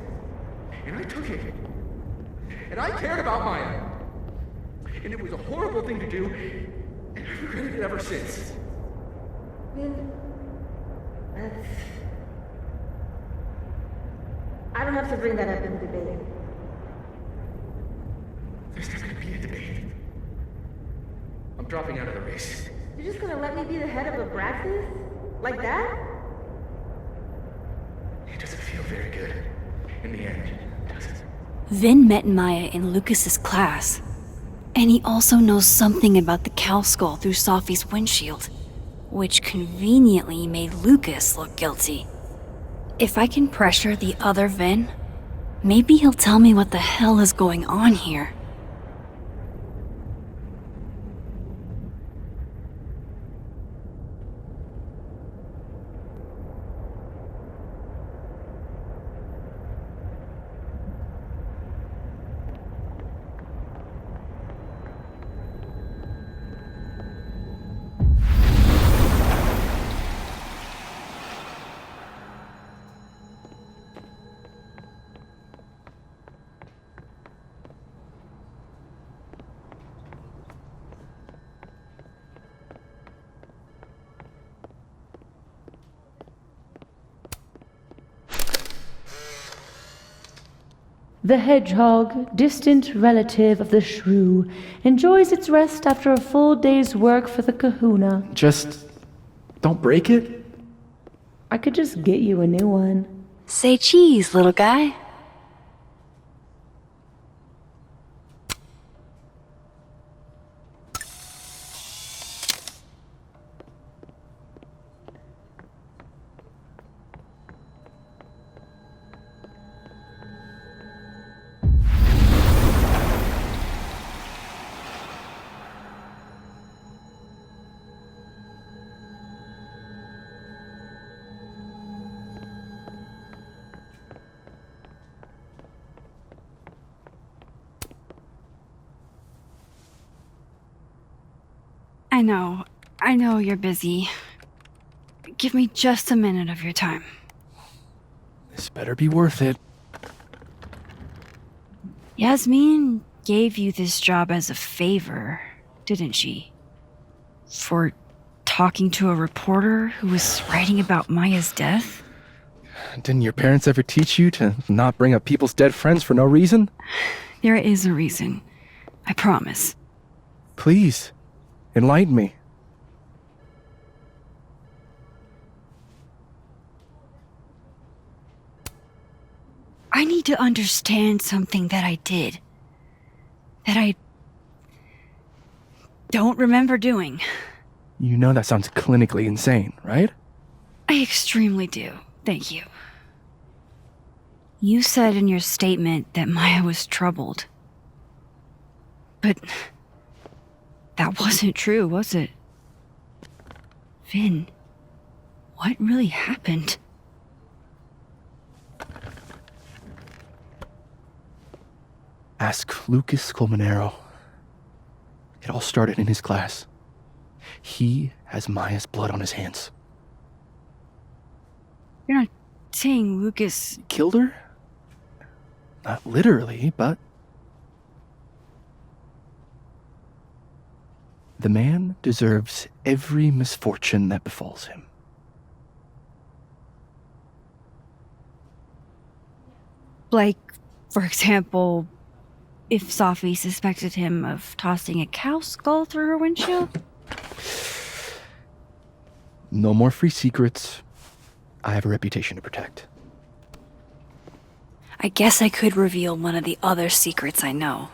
And I took it. And I cared about Maya. And it was a horrible thing to do, and I've regretted it ever since. That's... I don't have to bring that up in the debate. There's not gonna be a debate. I'm dropping out of the race. You're just gonna let me be the head of Abraxas? Like that? It doesn't feel very good. In the end, does it? Vin met Maya in Lucas's class, and he also knows something about the cow skull through Sophie's windshield, which conveniently made Lucas look guilty. If I can pressure the other Vin, maybe he'll tell me what the hell is going on here. The hedgehog, distant relative of the shrew, enjoys its rest after a full day's work for the kahuna. Just don't break it. I could just get you a new one. Say cheese, little guy. I know you're busy. Give me just a minute of your time. This better be worth it. Yasmin gave you this job as a favor, didn't she? For talking to a reporter who was writing about Maya's death? Didn't your parents ever teach you to not bring up people's dead friends for no reason? There is a reason. I promise. Please, enlighten me. I need to understand something that I did. That I don't remember doing. You know that sounds clinically insane, right? I extremely do. Thank you. You said in your statement that Maya was troubled. But that wasn't true, was it? Vin, what really happened? Ask Lucas Colmenero. It all started in his class. He has Maya's blood on his hands. You're not saying Lucas killed her? Not literally, but... The man deserves every misfortune that befalls him. Like, for example, if Safi suspected him of tossing a cow skull through her windshield? No more free secrets. I have a reputation to protect. I guess I could reveal one of the other secrets I know.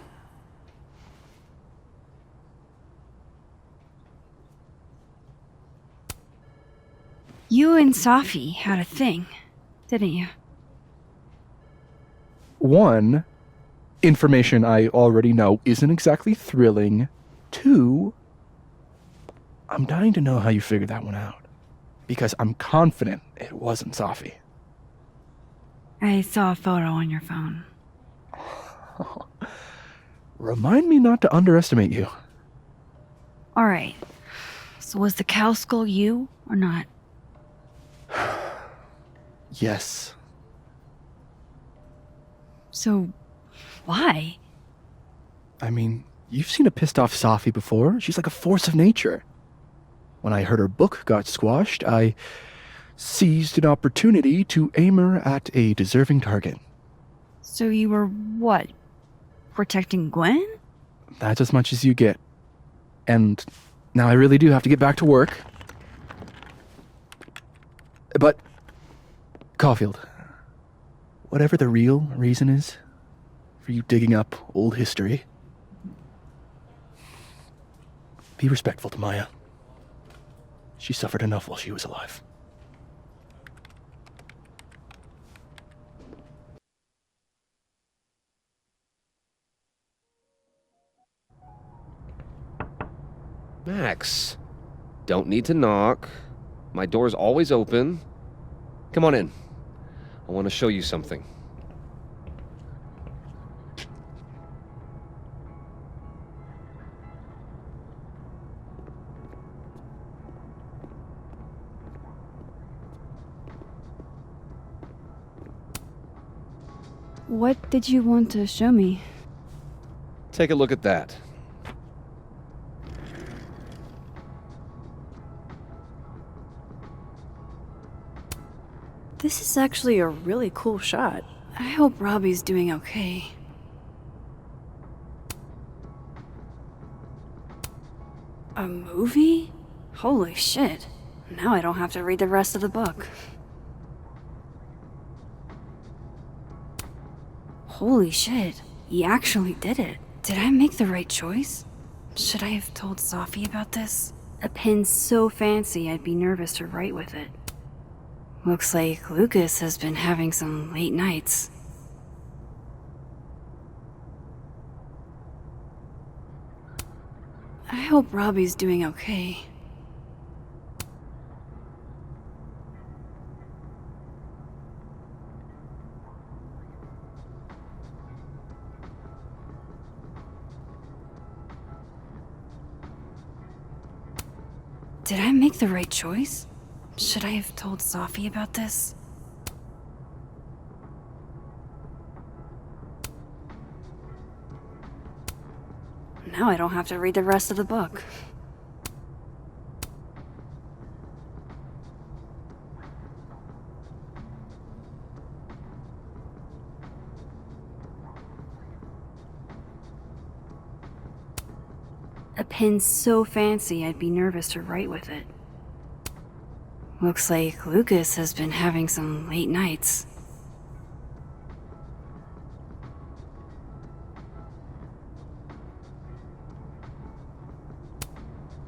You and Safi had a thing, didn't you? One, information I already know isn't exactly thrilling. Two, I'm dying to know how you figured that one out. Because I'm confident it wasn't Safi. I saw a photo on your phone. Remind me not to underestimate you. Alright. So was the cow skull you, or not? Yes. So, why? I mean, you've seen a pissed off Safi before. She's like a force of nature. When I heard her book got squashed, I seized an opportunity to aim her at a deserving target. So you were, what, protecting Gwen? That's as much as you get. And now I really do have to get back to work. But, Caulfield, whatever the real reason is for you digging up old history, be respectful to Maya. She suffered enough while she was alive. Max, don't need to knock. My door's always open. Come on in. I want to show you something. What did you want to show me? Take a look at that. This is actually a really cool shot. I hope Robbie's doing okay. A movie? Holy shit. Now I don't have to read the rest of the book. Holy shit. He actually did it. Did I make the right choice? Should I have told Sophie about this? A pen so fancy I'd be nervous to write with it. Looks like Lucas has been having some late nights. I hope Robbie's doing okay. Did I make the right choice? Should I have told Sophie about this? Now I don't have to read the rest of the book. A pen so fancy I'd be nervous to write with it. Looks like Lucas has been having some late nights.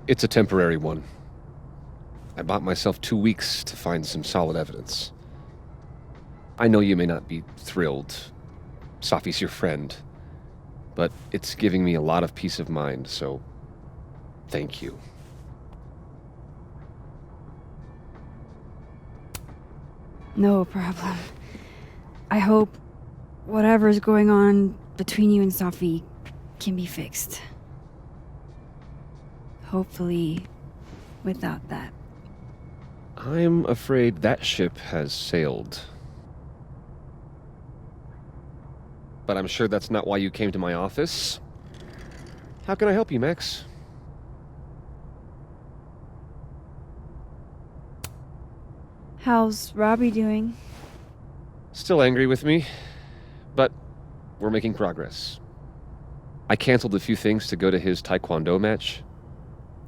It's a temporary one. I bought myself 2 weeks to find some solid evidence. I know you may not be thrilled. Sophie's your friend. But it's giving me a lot of peace of mind, so thank you. No problem. I hope whatever's going on between you and Sophie can be fixed. Hopefully, without that. I'm afraid that ship has sailed. But I'm sure that's not why you came to my office. How can I help you, Max? How's Robbie doing? Still angry with me, but we're making progress. I canceled a few things to go to his taekwondo match.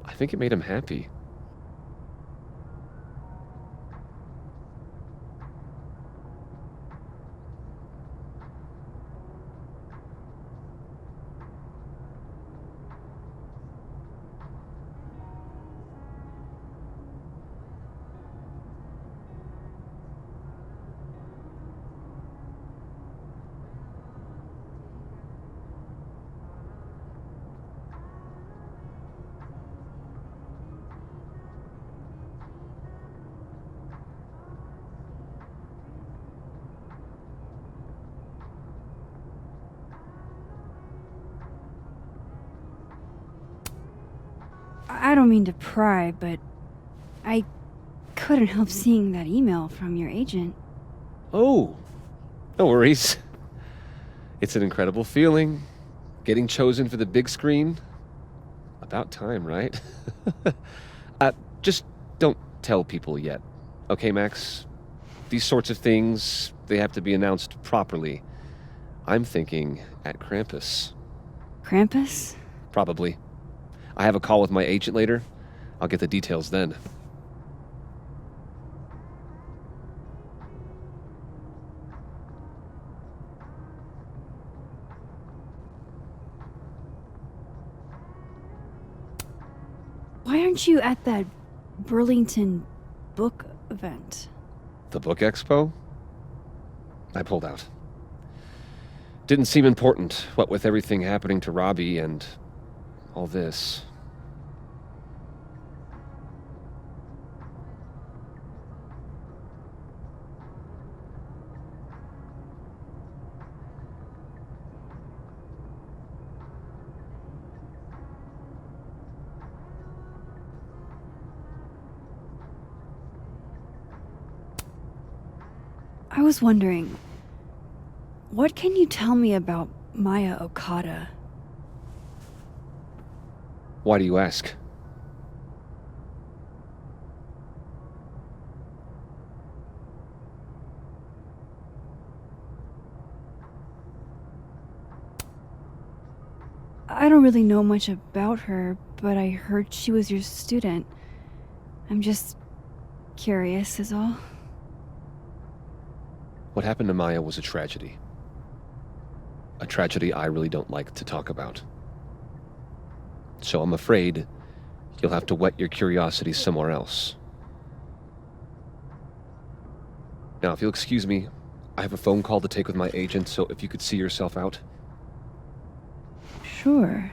I think it made him happy. I don't mean to pry, but I couldn't help seeing that email from your agent. Oh, no worries. It's an incredible feeling. Getting chosen for the big screen. About time, right? Just don't tell people yet. Okay, Max? These sorts of things, they have to be announced properly. I'm thinking at Krampus. Krampus? Probably. I have a call with my agent later. I'll get the details then. Why aren't you at that Burlington book event? The book expo? I pulled out. Didn't seem important, what with everything happening to Robbie and all this. I was wondering, what can you tell me about Maya Okada? Why do you ask? I don't really know much about her, but I heard she was your student. I'm just curious, is all. What happened to Maya was a tragedy. A tragedy I really don't like to talk about. So I'm afraid you'll have to whet your curiosity somewhere else. Now, if you'll excuse me, I have a phone call to take with my agent, so if you could see yourself out. Sure.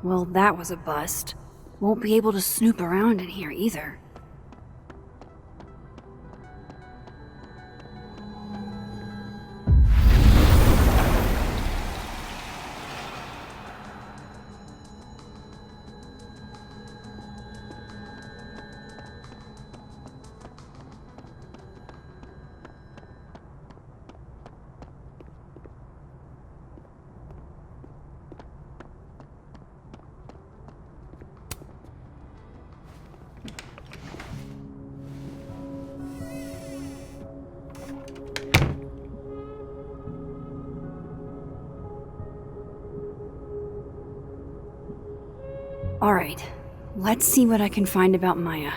Well, that was a bust. Won't be able to snoop around in here either. Alright, let's see what I can find about Maya.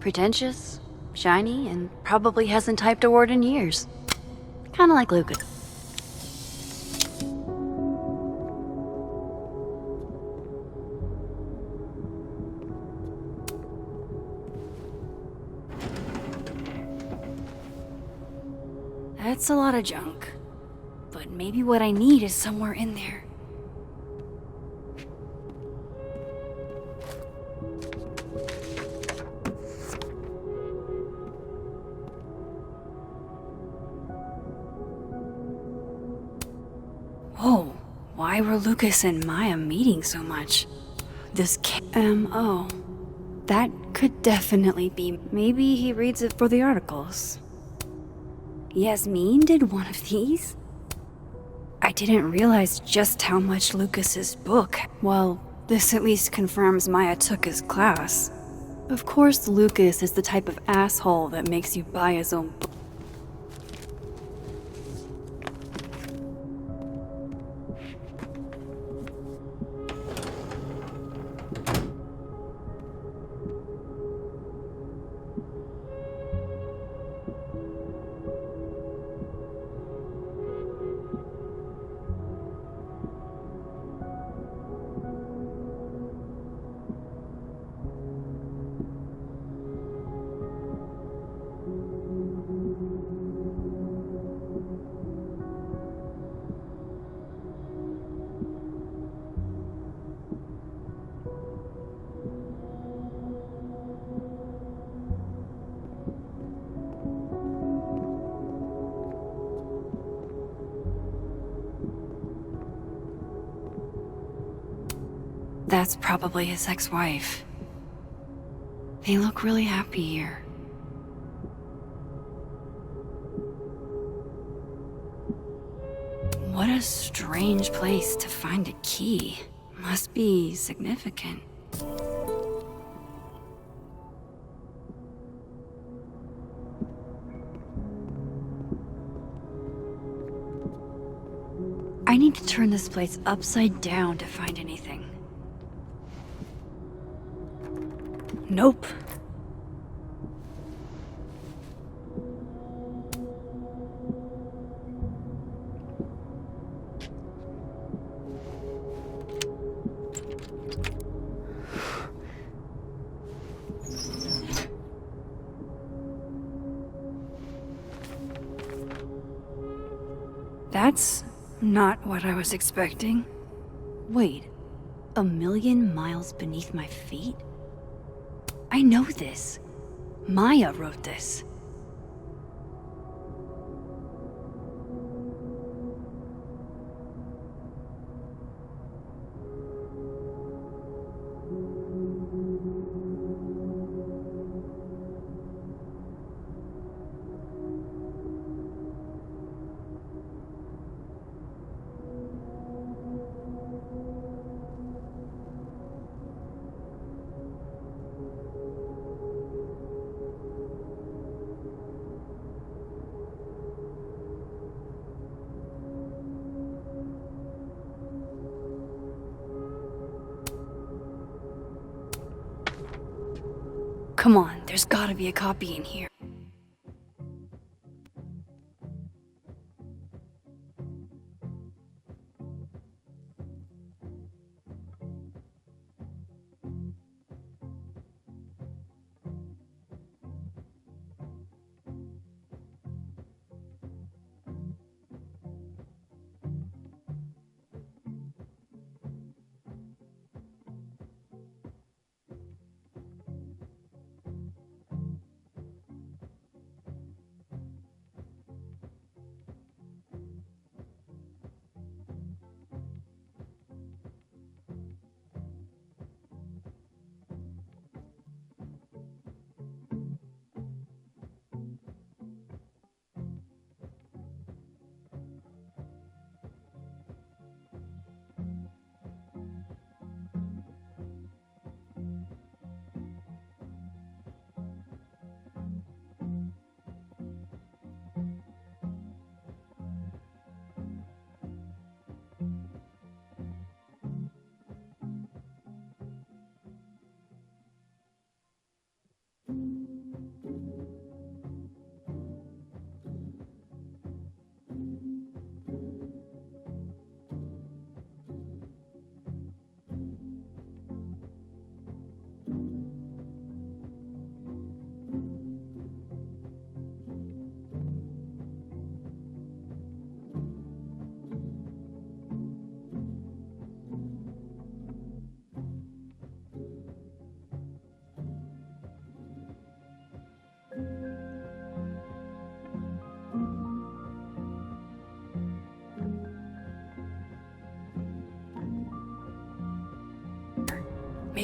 Pretentious, shiny, and probably hasn't typed a word in years. Kinda like Lucas. That's a lot of junk. But maybe what I need is somewhere in there. Whoa, why were Lucas and Maya meeting so much? This MO. That could definitely be. Maybe he reads it for the articles. Yasmin did one of these? I didn't realize just how much Lucas's book. Well, this at least confirms Maya took his class. Of course, Lucas is the type of asshole that makes you buy his own book. That's probably his ex-wife. They look really happy here. What a strange place to find a key. Must be significant. I need to turn this place upside down to find anything. Nope. That's not what I was expecting. Wait, 1,000,000 miles beneath my feet? I know this. Maya wrote this. Come on, there's gotta be a copy in here.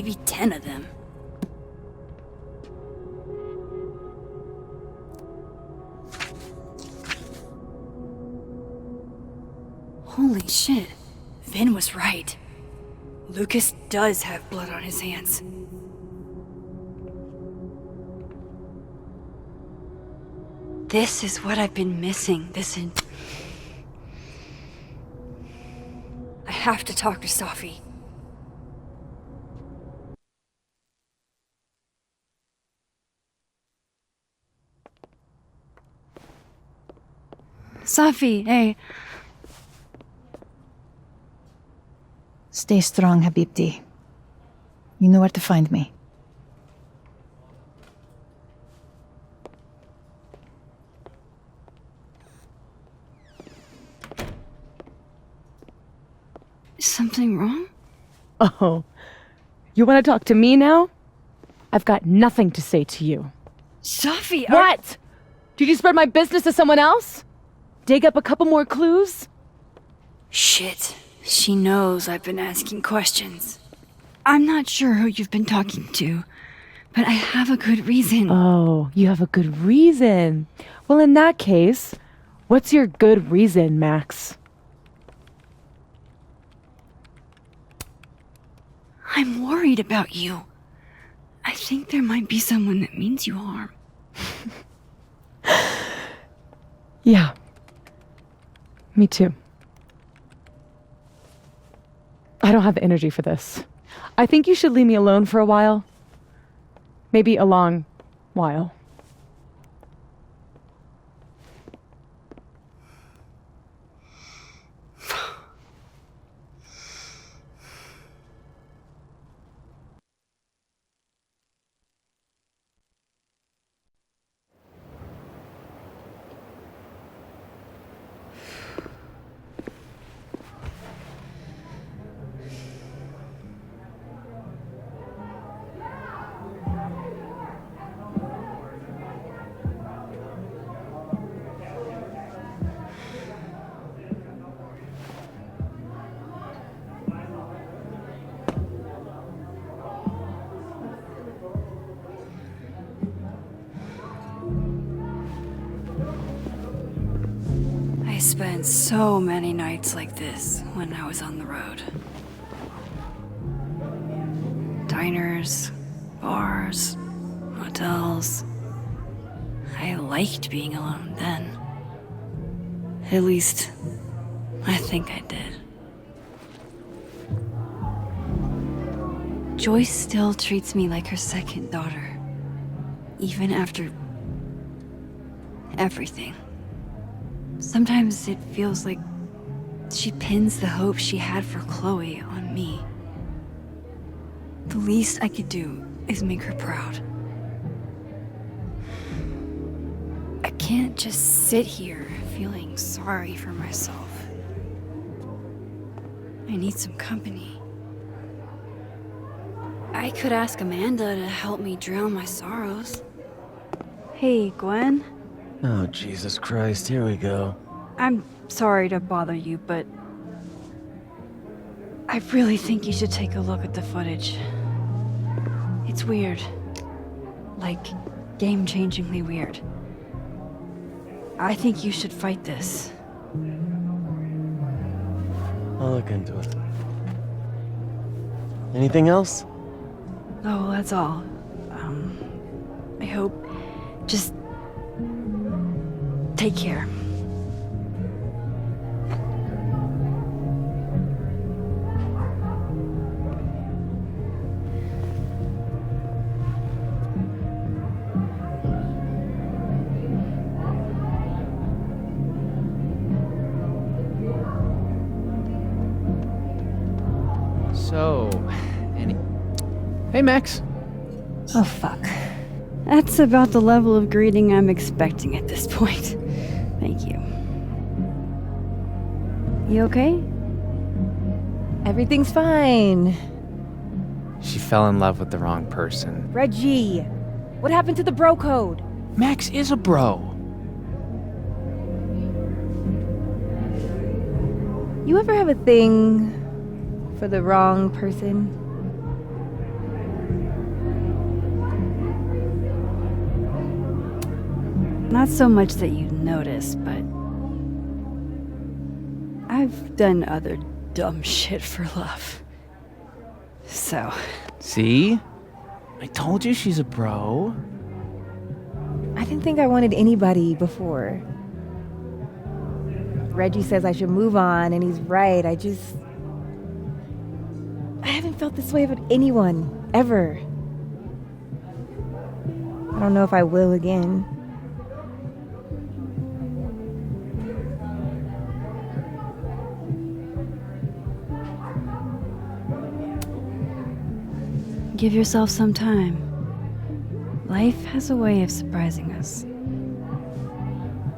maybe 10 of them. Holy shit. Vin was right. Lucas does have blood on his hands. This is what I've been missing. I have to talk to Safi. Safi, hey. Stay strong, Habibti. You know where to find me. Is something wrong? Oh, you want to talk to me now? I've got nothing to say to you. Safi, What? Did you spread my business to someone else? Dig up a couple more clues? Shit. She knows I've been asking questions. I'm not sure who you've been talking to, but I have a good reason. Oh, you have a good reason. Well, in that case, what's your good reason, Max? I'm worried about you. I think there might be someone that means you harm. Yeah. Me too. I don't have the energy for this. I think you should leave me alone for a while. Maybe a long while. I spent so many nights like this when I was on the road. Diners, bars, motels. I liked being alone then. At least, I think I did. Joyce still treats me like her second daughter, even after everything. Sometimes it feels like she pins the hope she had for Chloe on me. The least I could do is make her proud. I can't just sit here feeling sorry for myself. I need some company. I could ask Amanda to help me drown my sorrows. Hey, Gwen. Oh, Jesus Christ, here we go. I'm sorry to bother you, but I really think you should take a look at the footage. It's weird. Like, game-changingly weird. I think you should fight this. I'll look into it. Anything else? Oh, that's all. I hope... Just... take care. So, Hey, Max. Oh, fuck. That's about the level of greeting I'm expecting at this point. Thank you. You okay? Everything's fine. She fell in love with the wrong person. Reggie, what happened to the bro code? Max is a bro. You ever have a thing for the wrong person? Not so much that you notice, but I've done other dumb shit for love. So. See? I told you she's a bro. I didn't think I wanted anybody before. Reggie says I should move on, and he's right. I haven't felt this way about anyone, ever. I don't know if I will again. Give yourself some time. Life has a way of surprising us.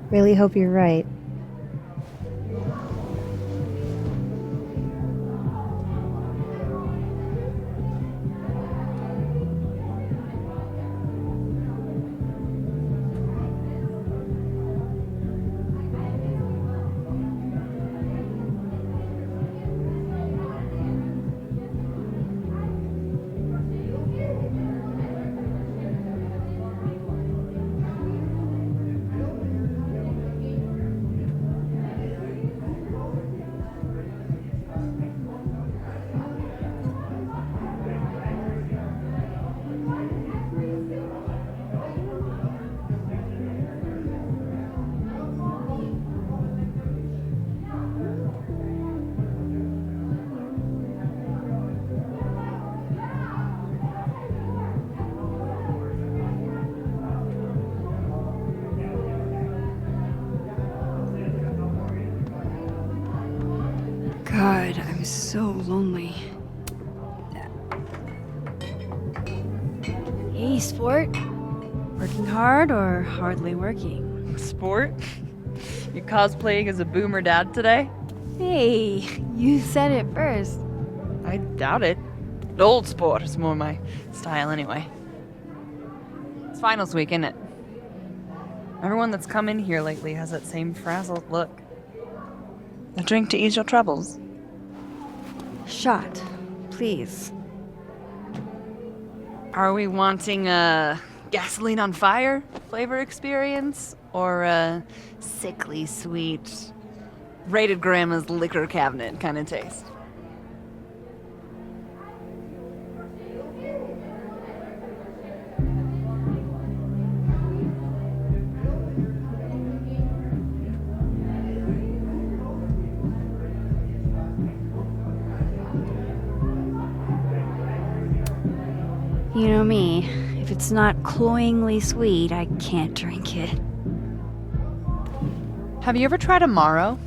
Really hope you're right. God, I'm so lonely. Hey, sport. Working hard or hardly working? Sport? You cosplaying as a boomer dad today? Hey, you said it first. I doubt it. Old sport is more my style anyway. It's finals week, isn't it? Everyone that's come in here lately has that same frazzled look. A drink to ease your troubles. Shot, please. Are we wanting a gasoline on fire flavor experience? Or a sickly sweet, rated grandma's liquor cabinet kind of taste? You know me. If it's not cloyingly sweet, I can't drink it. Have you ever tried Amaro?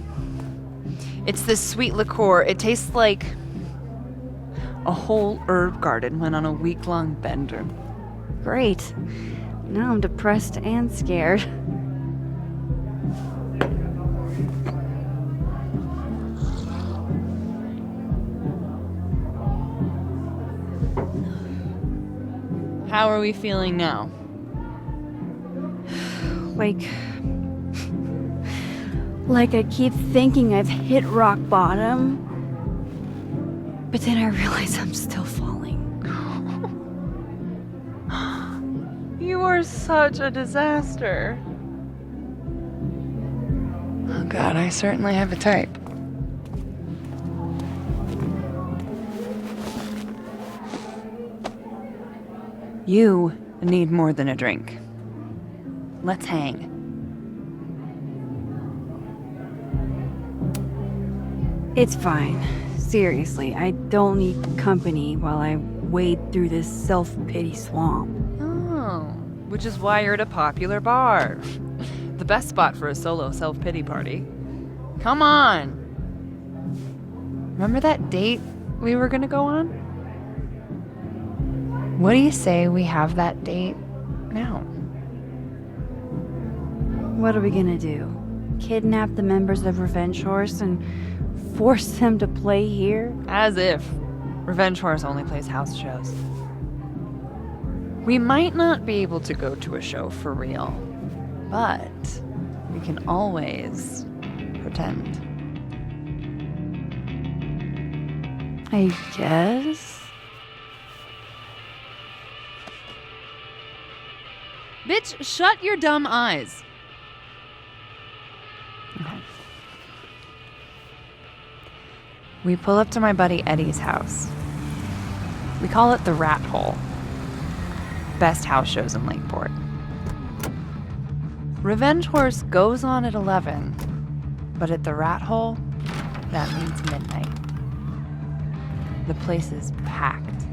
It's this sweet liqueur. It tastes like a whole herb garden went on a week-long bender. Great. Now I'm depressed and scared. How are we feeling now? Like I keep thinking I've hit rock bottom, but then I realize I'm still falling. You are such a disaster. Oh God, I certainly have a type. You need more than a drink. Let's hang. It's fine. Seriously, I don't need company while I wade through this self-pity swamp. Oh, which is why you're at a popular bar. The best spot for a solo self-pity party. Come on! Remember that date we were gonna go on? What do you say we have that date now? What are we gonna do? Kidnap the members of Revenge Horse and force them to play here? As if. Revenge Horse only plays house shows. We might not be able to go to a show for real, but we can always pretend. I guess? Bitch, shut your dumb eyes. We pull up to my buddy Eddie's house. We call it the Rat Hole. Best house shows in Lakeport. Revenge Horse goes on at 11, but at the Rat Hole, that means midnight. The place is packed.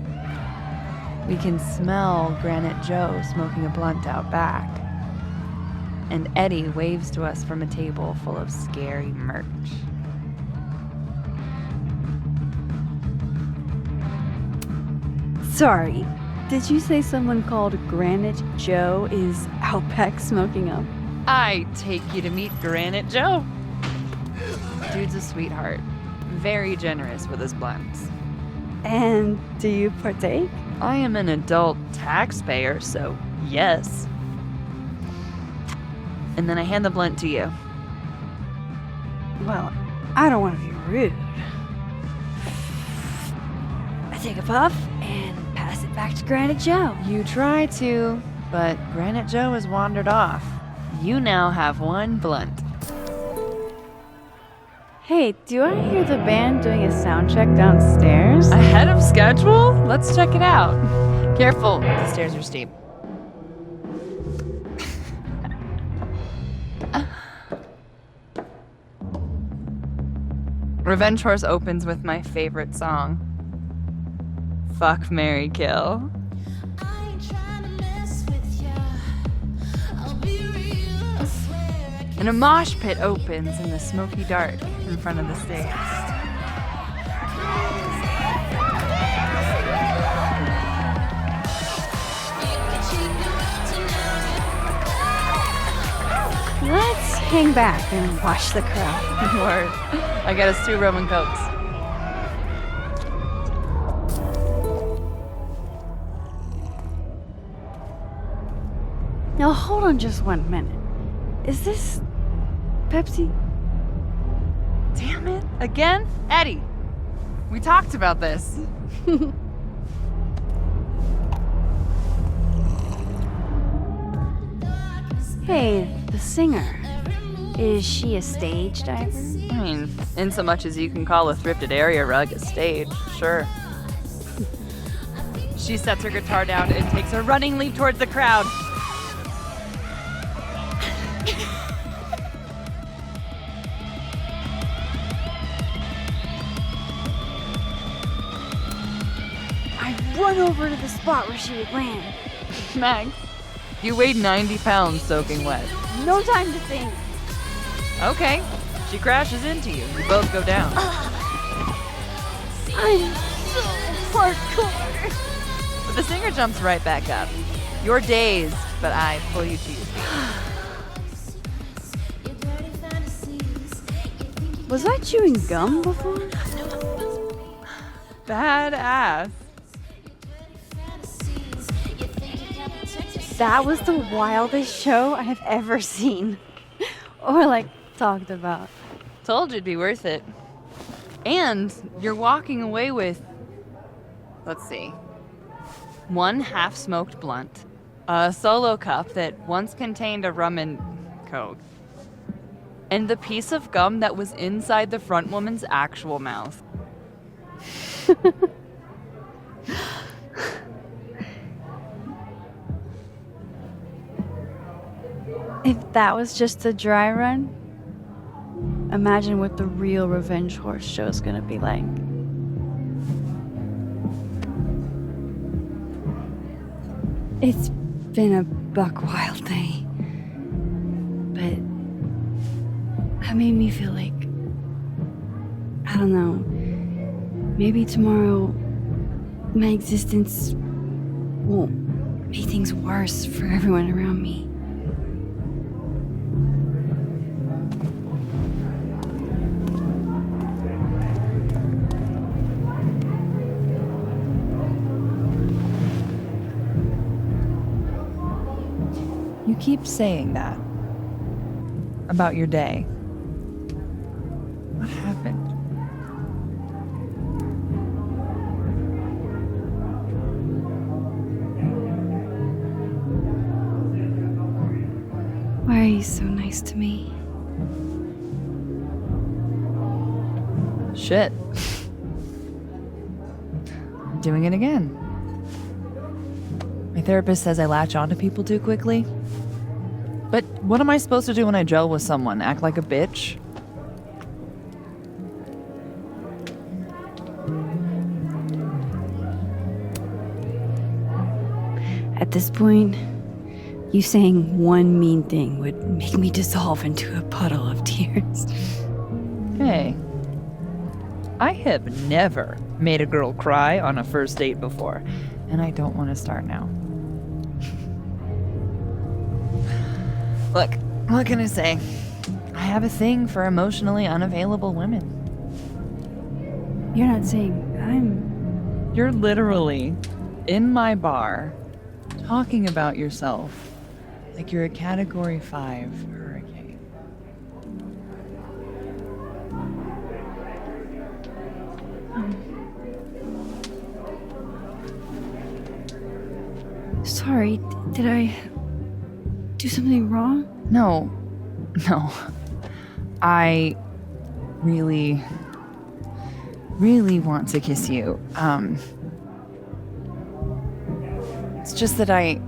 We can smell Granite Joe smoking a blunt out back. And Eddie waves to us from a table full of scary merch. Sorry, did you say someone called Granite Joe is out back smoking up? I take you to meet Granite Joe. Dude's a sweetheart. Very generous with his blunts. And do you partake? I am an adult taxpayer, so yes. And then I hand the blunt to you. Well, I don't want to be rude. I take a puff and pass it back to Granite Joe. You try to, but Granite Joe has wandered off. You now have one blunt. Hey, do I hear the band doing a sound check downstairs? Ahead of schedule? Let's check it out. Careful, the stairs are steep. Revenge Horse opens with my favorite song. Fuck, Marry, Kill. And a mosh pit opens in the smoky dark in front of the stage. Let's hang back and watch the crowd. Word. I got us 2 rum and cokes. Now hold on just 1 minute. Is this Pepsi? Damn it. Again? Eddie, we talked about this. Hey, the singer. Is she a stage diver? I mean, in so much as you can call a thrifted area rug a stage, sure. She sets her guitar down and takes a running leap towards the crowd. I run over to the spot where she had ran. Max, you weighed 90 pounds soaking wet. No time to think. Okay, she crashes into you. You both go down. I'm so hardcore. But the singer jumps right back up. You're dazed, but I pull you to your feet. Was I chewing gum before? Badass. That was the wildest show I have ever seen. Or like talked about. Told you it'd be worth it. And you're walking away with, let's see, 1 half-smoked blunt, a solo cup that once contained a rum and coke, and the piece of gum that was inside the front woman's actual mouth. If that was just a dry run, imagine what the real Revenge Horse show is gonna be like. It's been a buck wild day, but that made me feel like, I don't know, maybe tomorrow my existence won't make things worse for everyone around me. You keep saying that about your day. What happened? Why are you so nice to me? Shit. I'm doing it again. My therapist says I latch onto people too quickly. But what am I supposed to do when I gel with someone? Act like a bitch? At this point, you saying one mean thing would make me dissolve into a puddle of tears. Hey, I have never made a girl cry on a first date before, and I don't want to start now. Look, what can I say? I have a thing for emotionally unavailable women. You're not saying I'm... You're literally in my bar talking about yourself like you're a Category 5 hurricane. Sorry, did I do something wrong? No. I really want to kiss you. It's just that like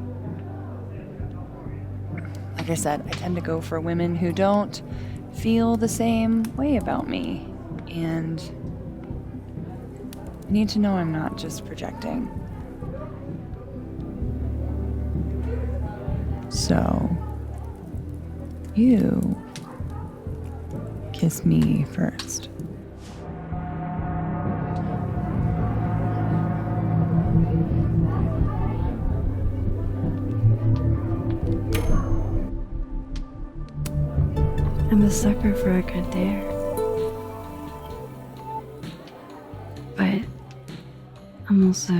I said, I tend to go for women who don't feel the same way about me. And you need to know I'm not just projecting. So, you kiss me first. I'm a sucker for a good dare. But I'm also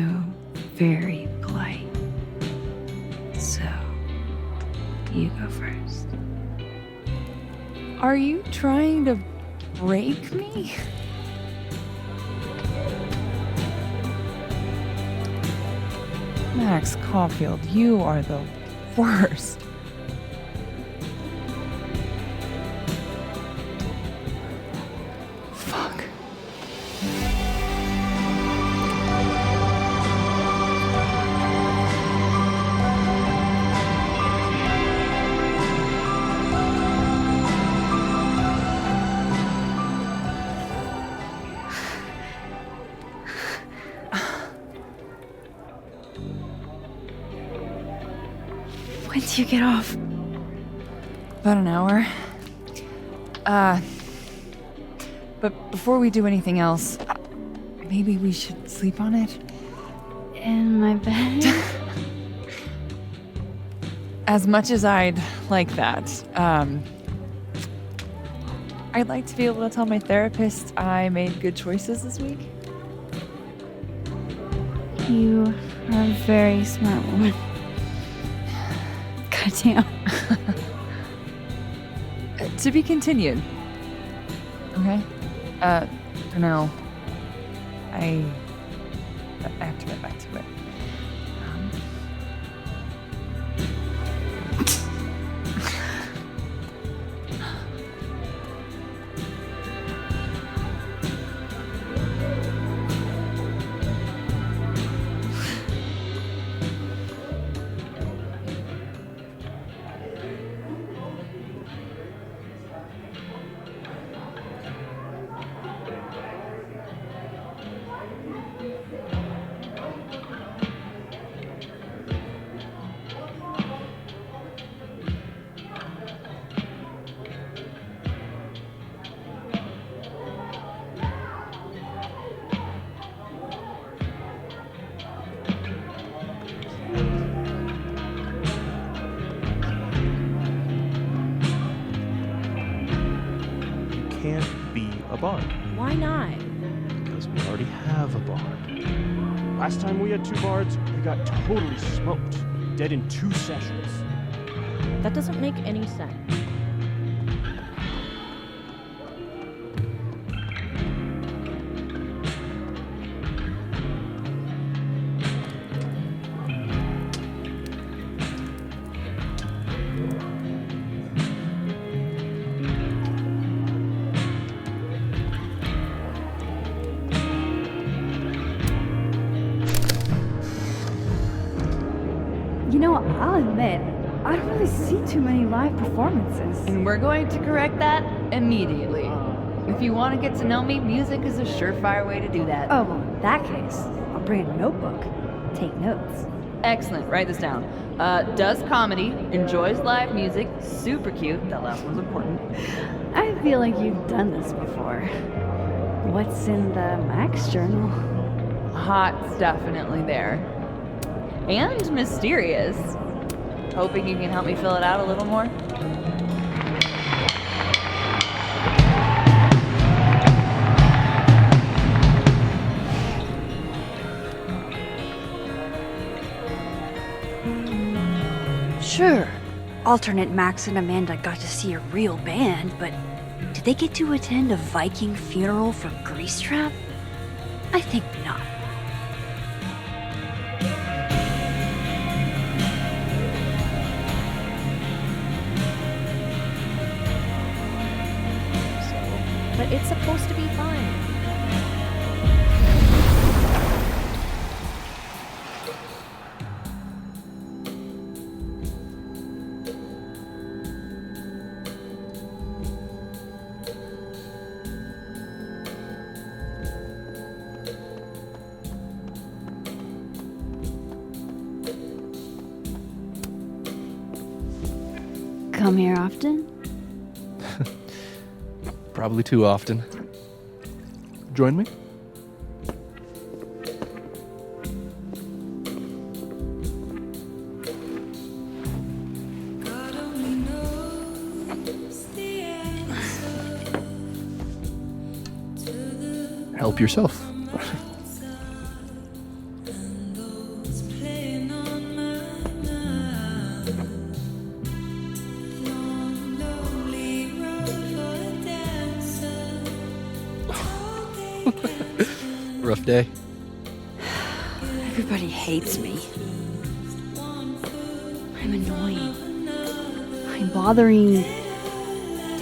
very polite. So, you go first. Are you trying to break me? Max Caulfield, you are the worst. Fuck. When do you get off? About an hour. But before we do anything else, maybe we should sleep on it? In my bed? As much as I'd like that, I'd like to be able to tell my therapist I made good choices this week. You are a very smart woman. Goddamn. To be continued. Okay? For now, I have to get back to it. Can't be a bar. Why not? Because we already have a bar. Last time we had 2 bards, we got totally smoked. Dead in 2 sessions. That doesn't make any sense. I'll admit, I don't really see too many live performances. And we're going to correct that immediately. If you want to get to know me, music is a surefire way to do that. Oh, well, in that case, I'll bring a notebook. Take notes. Excellent, write this down. Does comedy, enjoys live music, super cute, that last one's important. I feel like you've done this before. What's in the Max journal? Hot's definitely there. And mysterious. Hoping you can help me fill it out a little more. Sure, alternate Max and Amanda got to see a real band, but did they get to attend a Viking funeral for Greasetrap? I think not. But it's supposed to be fun. Come here often? Probably too often. Join me? Help yourself. Rough day. Everybody hates me. I'm annoying. I'm bothering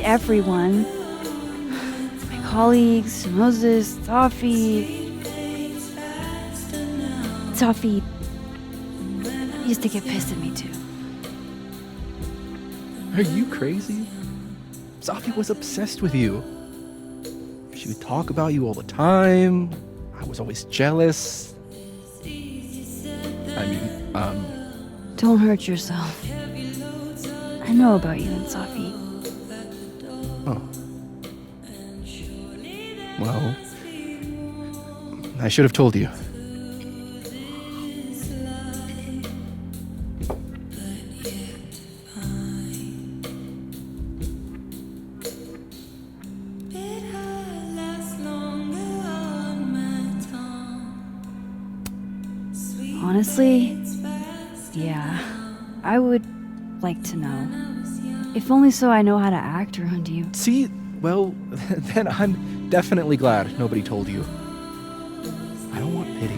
everyone. My colleagues, Moses, Toffee used to get pissed at me too. Are you crazy? Sophie was obsessed with you. She would talk about you all the time. I was always jealous. Don't hurt yourself. I know about you and Sophie. Oh. Well, I should have told you. Honestly, yeah, I would like to know. If only so I know how to act around you. See, well, then I'm definitely glad nobody told you. I don't want pity.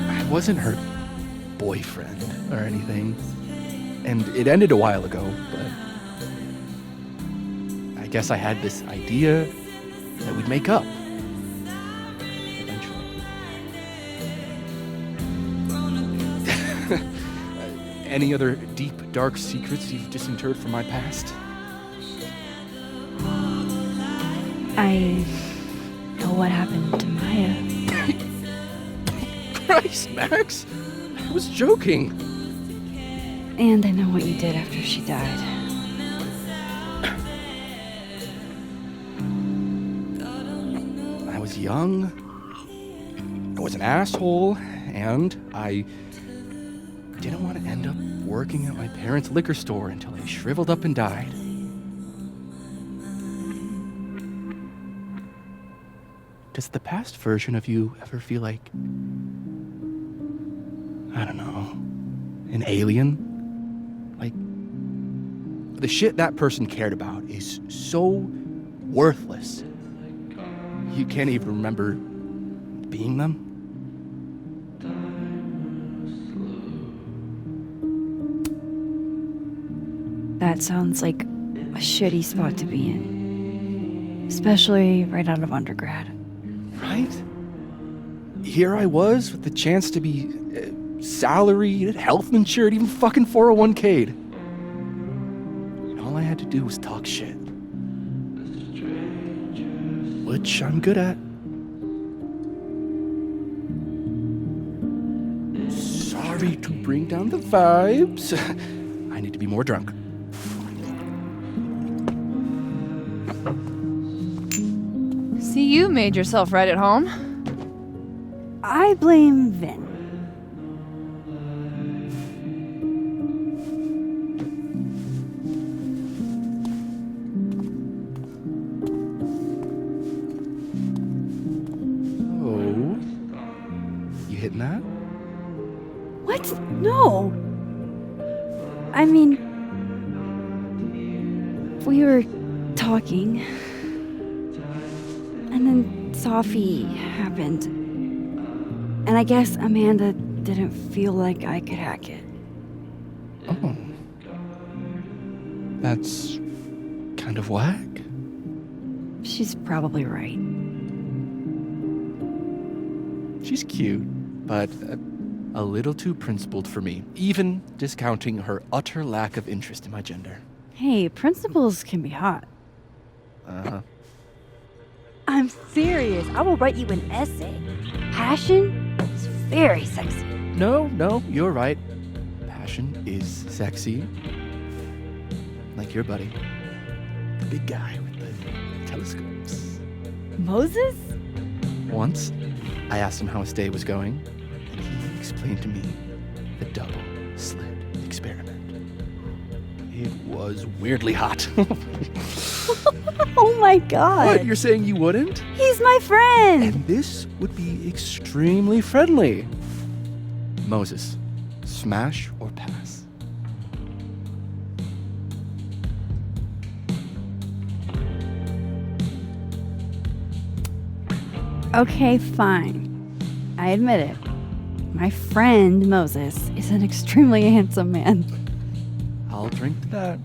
I wasn't her boyfriend or anything, and it ended a while ago, but I guess I had this idea that we'd make up. Any other deep, dark secrets you've disinterred from my past? I know what happened to Maya. Christ, Max! I was joking. And I know what you did after she died. I was young. I was an asshole, and I didn't want to end up working at my parents' liquor store until they shriveled up and died. Does the past version of you ever feel like, I don't know, an alien? Like, the shit that person cared about is so worthless, you can't even remember being them? That sounds like a shitty spot to be in. Especially right out of undergrad. Right? here I was with the chance to be salaried, health insured, even fucking 401k'd. And all I had to do was talk shit. Which I'm good at. Sorry to bring down the vibes. I need to be more drunk. See, you made yourself right at home. I blame Vin. Oh. You hitting that? What? No. I mean, we were talking, and then Sophie happened. And I guess Amanda didn't feel like I could hack it. Oh. That's kind of whack. She's probably right. She's cute, but a little too principled for me, even discounting her utter lack of interest in my gender. Hey, principals can be hot. Uh-huh. I'm serious. I will write you an essay. Passion is very sexy. No, you're right. Passion is sexy. Like your buddy. The big guy with the telescopes. Moses? Once, I asked him how his day was going, and he explained to me the double slit experiment. It was weirdly hot. Oh my god. What, you're saying you wouldn't? He's my friend. And this would be extremely friendly. Moses, smash or pass? Okay, fine. I admit it. My friend Moses is an extremely handsome man. I'll drink to that.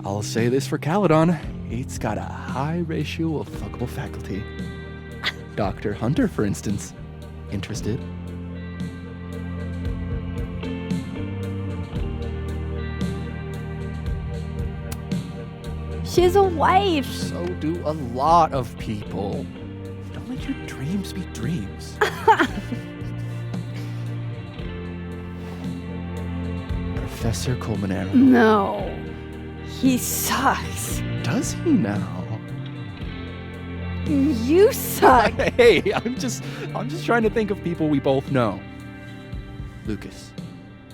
I'll say this for Caledon. It's got a high ratio of fuckable faculty. Dr. Hunter, for instance. Interested? She's a wife. So do a lot of people. Don't let your dreams be dreams. Professor Colmenero. No. He sucks. Does he now? You suck. Hey, I'm just trying to think of people we both know. Lucas,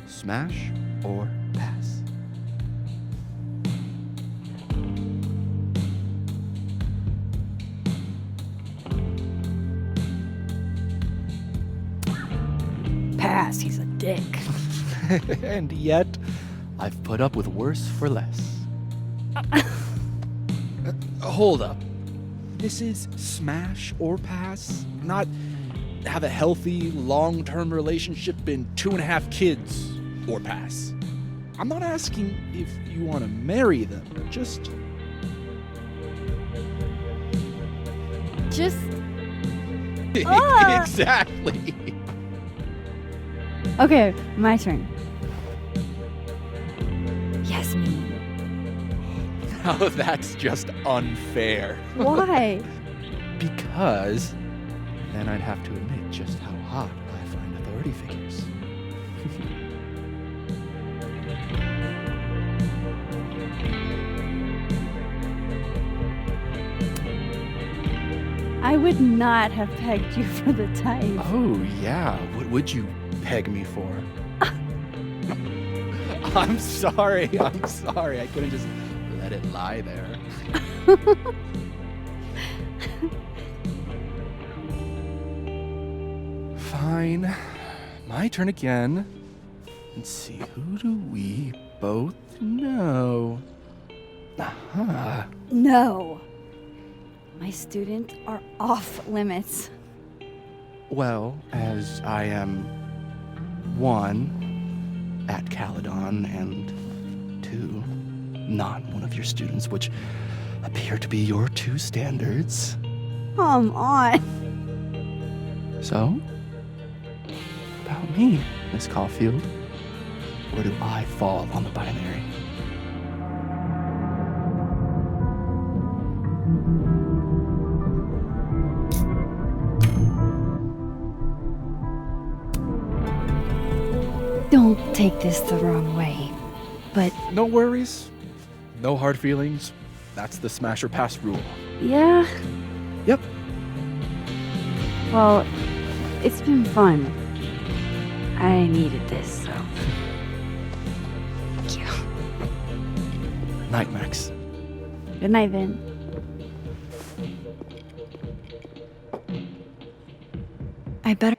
smash or pass? Pass, he's a dick. And yet, I've put up with worse for less. Hold up. This is smash or pass? Not have a healthy, long-term relationship and 2.5 kids or pass. I'm not asking if you want to marry them. Just Exactly. Okay, my turn. Yasmin. Now that's just unfair. Why? Because then I'd have to admit just how hot I find authority figures. I would not have pegged you for the type. Oh, yeah. What would you peg me for? I'm sorry. I couldn't just let it lie there. Fine. My turn again. Let's see, who do we both know? Aha. No. My students are off limits. Well, as I am 1 at Caledon and to not one of your students, which appear to be your two standards. Come on. So, about me, Miss Caulfield, where do I fall on the binary? Don't take this the wrong way, but No worries. No hard feelings. That's the smash or pass rule. yeah. Yep. Well, it's been fun. I needed this, so. Thank you. Night, Max. Good night, Vin. I better.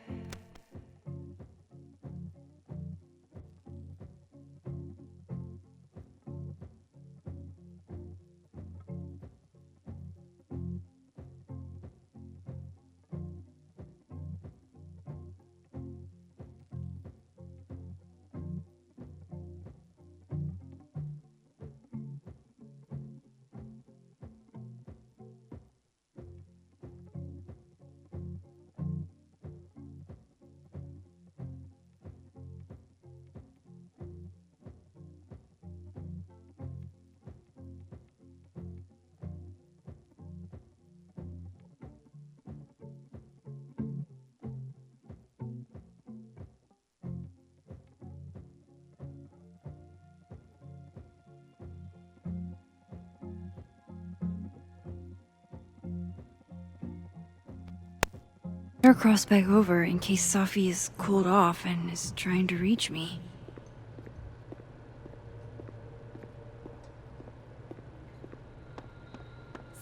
Better cross back over in case Safi is cooled off and is trying to reach me.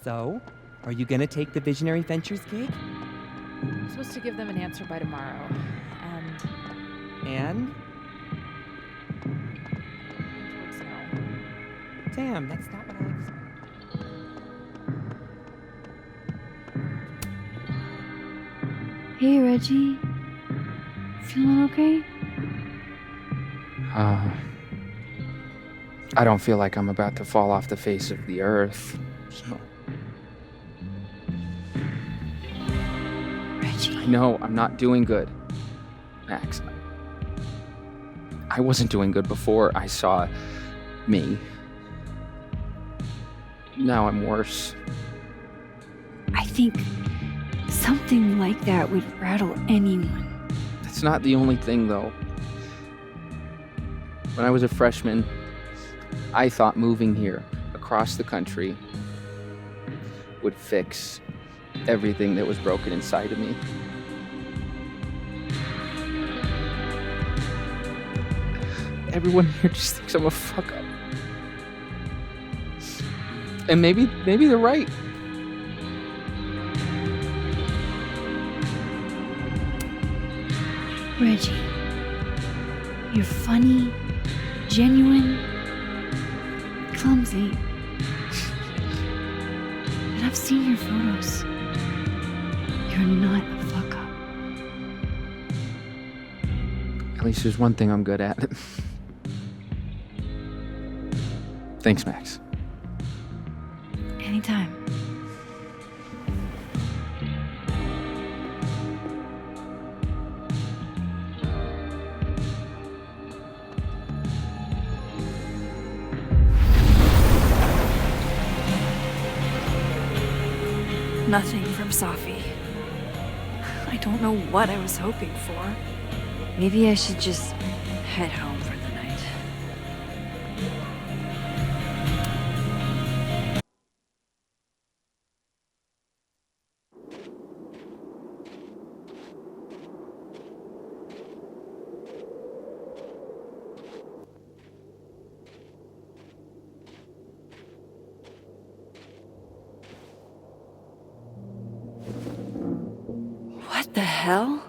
So, are you gonna take the Visionary Ventures gig? I'm supposed to give them an answer by tomorrow. And? Towards no. Damn, that's not what I expected. Hey, Reggie. Feeling okay? I don't feel like I'm about to fall off the face of the earth, so. Reggie. I know, I'm not doing good. Max. I wasn't doing good before I saw me. Now I'm worse. I think something like that would rattle anyone. That's not the only thing, though. When I was a freshman, I thought moving here across the country would fix everything that was broken inside of me. Everyone here just thinks I'm a fuck up. And maybe they're right. Reggie, you're funny, genuine, clumsy. But I've seen your photos. You're not a fuck up. At least there's one thing I'm good at. Thanks, Max. Anytime. Nothing from Safi. I don't know what I was hoping for. Maybe I should just head home for the night. What the hell?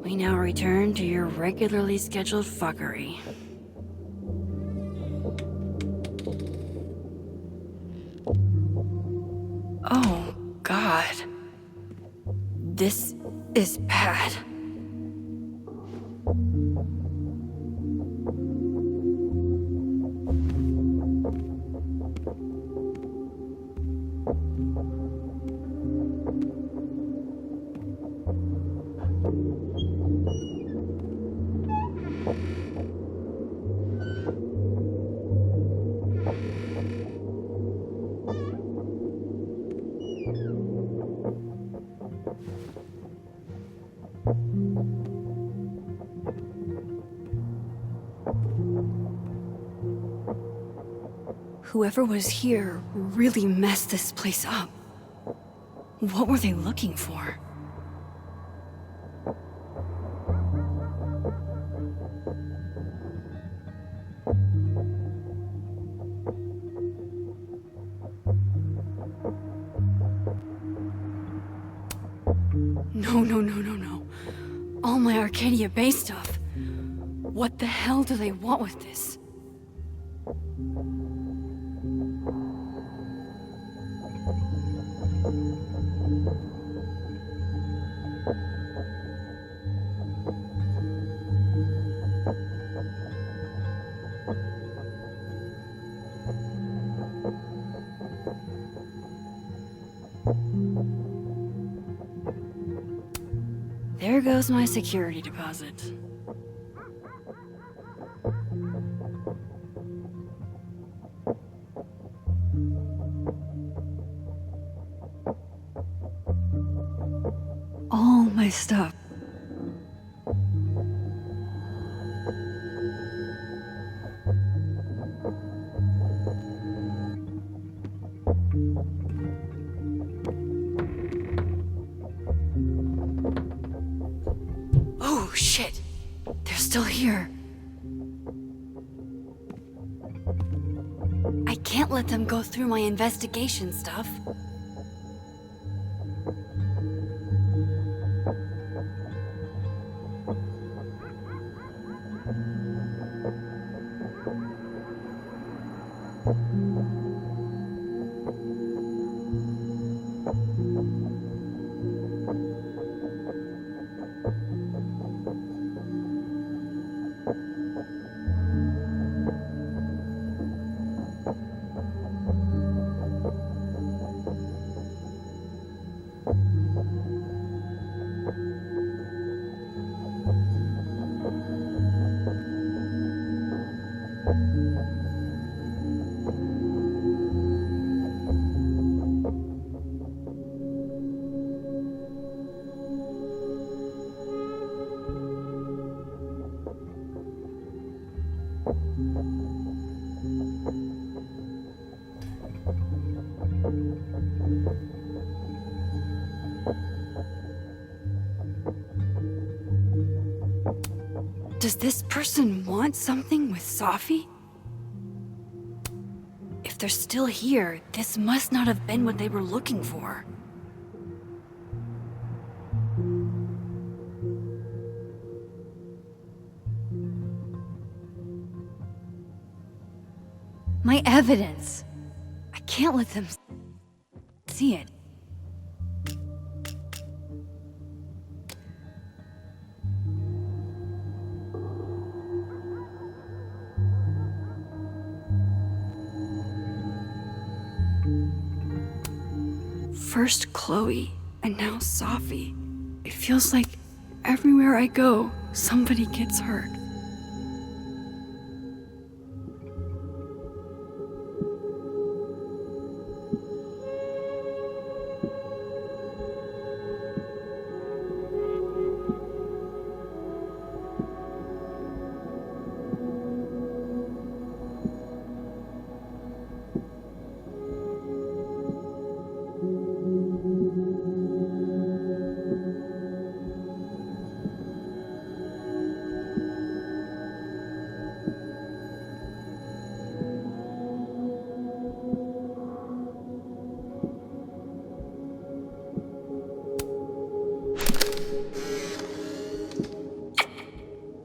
We now return to your regularly scheduled fuckery. This is bad. Whoever was here really messed this place up. What were they looking for? No. All my Arcadia Bay stuff. What the hell do they want with this? There goes my security deposit. All my stuff. Oh, shit! They're still here. I can't let them go through my investigation stuff. Does this person want something with Safi? If they're still here, this must not have been what they were looking for. My evidence. I can't let them see it. First Chloe, and now Safi. It feels like everywhere I go, somebody gets hurt.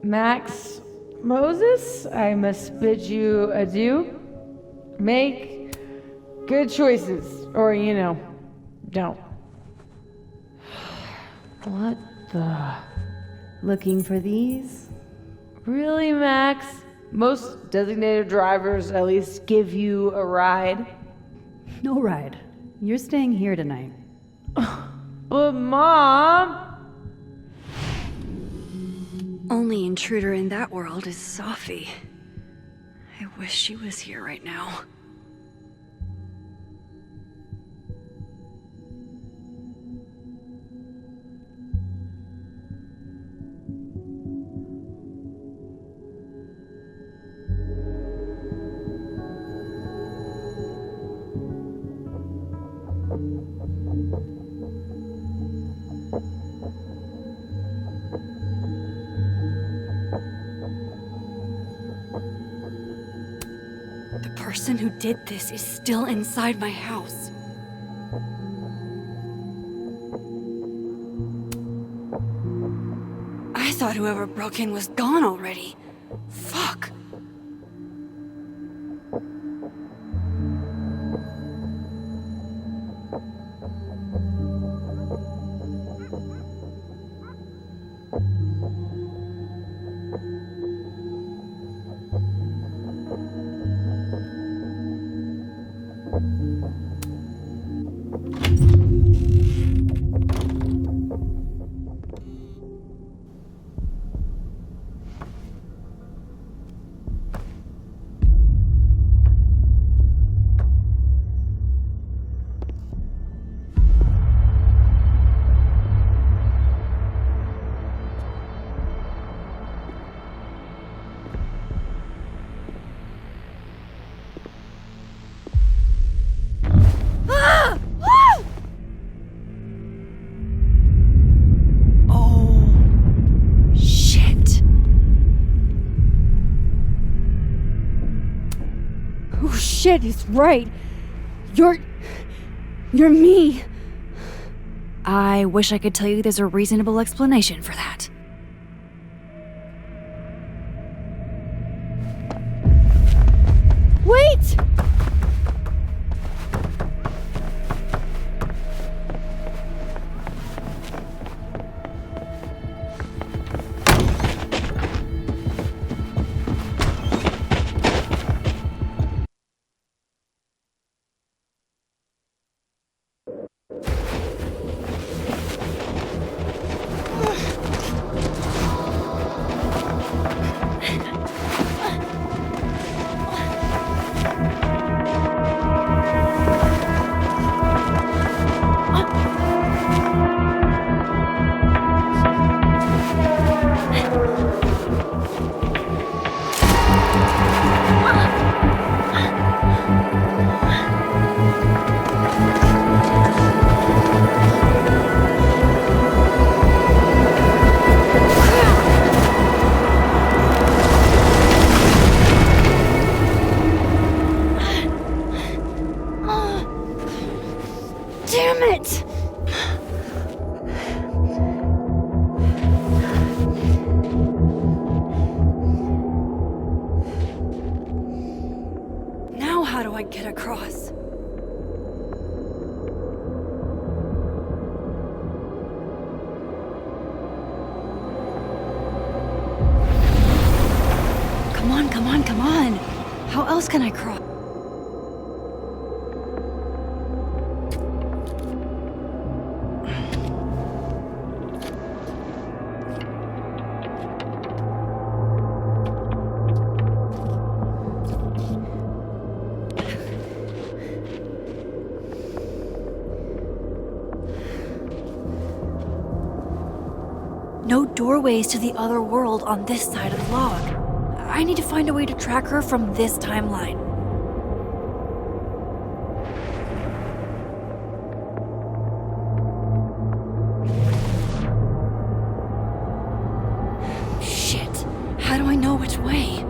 Max Moses, I must bid you adieu. Make good choices, or, don't. What the? Looking for these? Really, Max? Most designated drivers at least give you a ride. No ride. You're staying here tonight. But Mom! Only intruder in that world is Safi. I wish she was here right now. The person who did this is still inside my house. I thought whoever broke in was gone already. Fuck. Shit, he's right. You're me. I wish I could tell you there's a reasonable explanation for that. Wait! Damn it! Now how do I get across? Come on, come on, come on! How else can I cross? No doorways to the other world on this side of the log. I need to find a way to track her from this timeline. Shit. How do I know which way?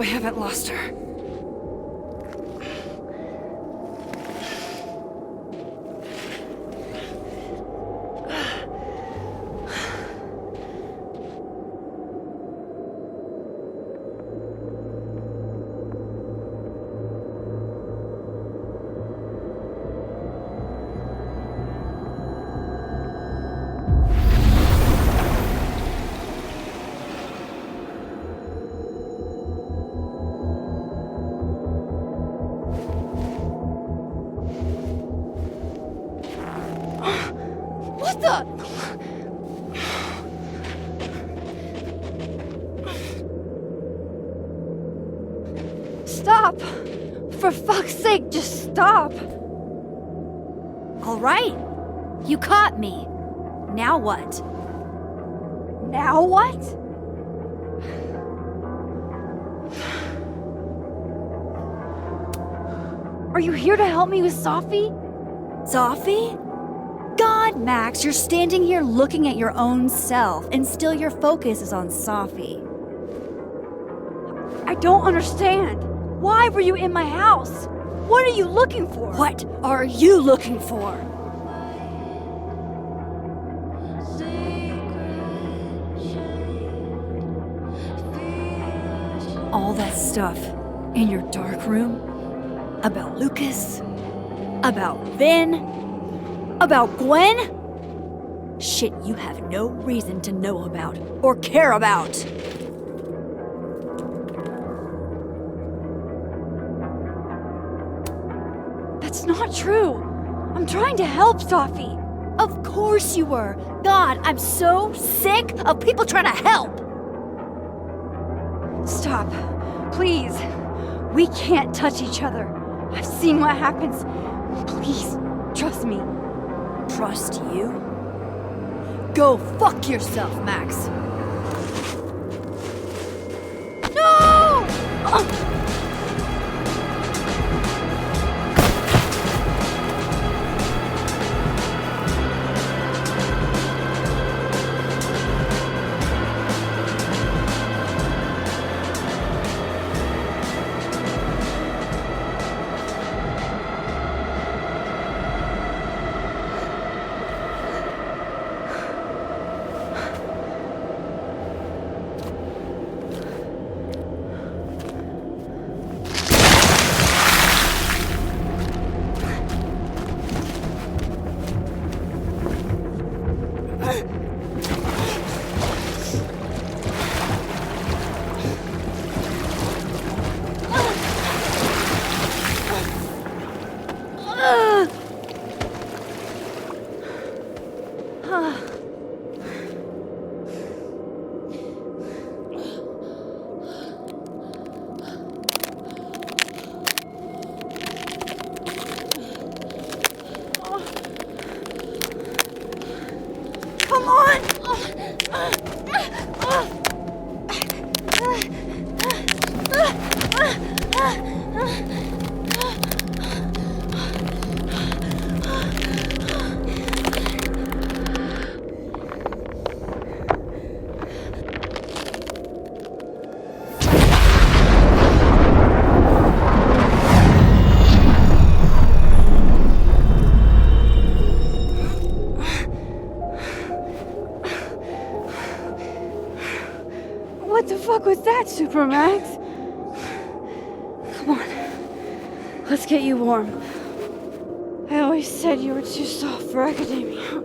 we haven't lost her. What the? Stop! For fuck's sake, just stop! All right. You caught me. Now what? Now what? Are you here to help me with Safi? Safi? God, Max, you're standing here looking at your own self, and still your focus is on Safi. I don't understand. Why were you in my house? What are you looking for? What are you looking for? All that stuff in your dark room? About Lucas? About Vin? About Gwen? Shit you have no reason to know about or care about. That's not true. I'm trying to help Safi. Of course you were. God, I'm so sick of people trying to help. Stop. Please. We can't touch each other. I've seen what happens. Please, trust me. Trust you? Go fuck yourself, Max. No! Come on! What the fuck was that, Supermax? Come on. Let's get you warm. I always said you were too soft for academia.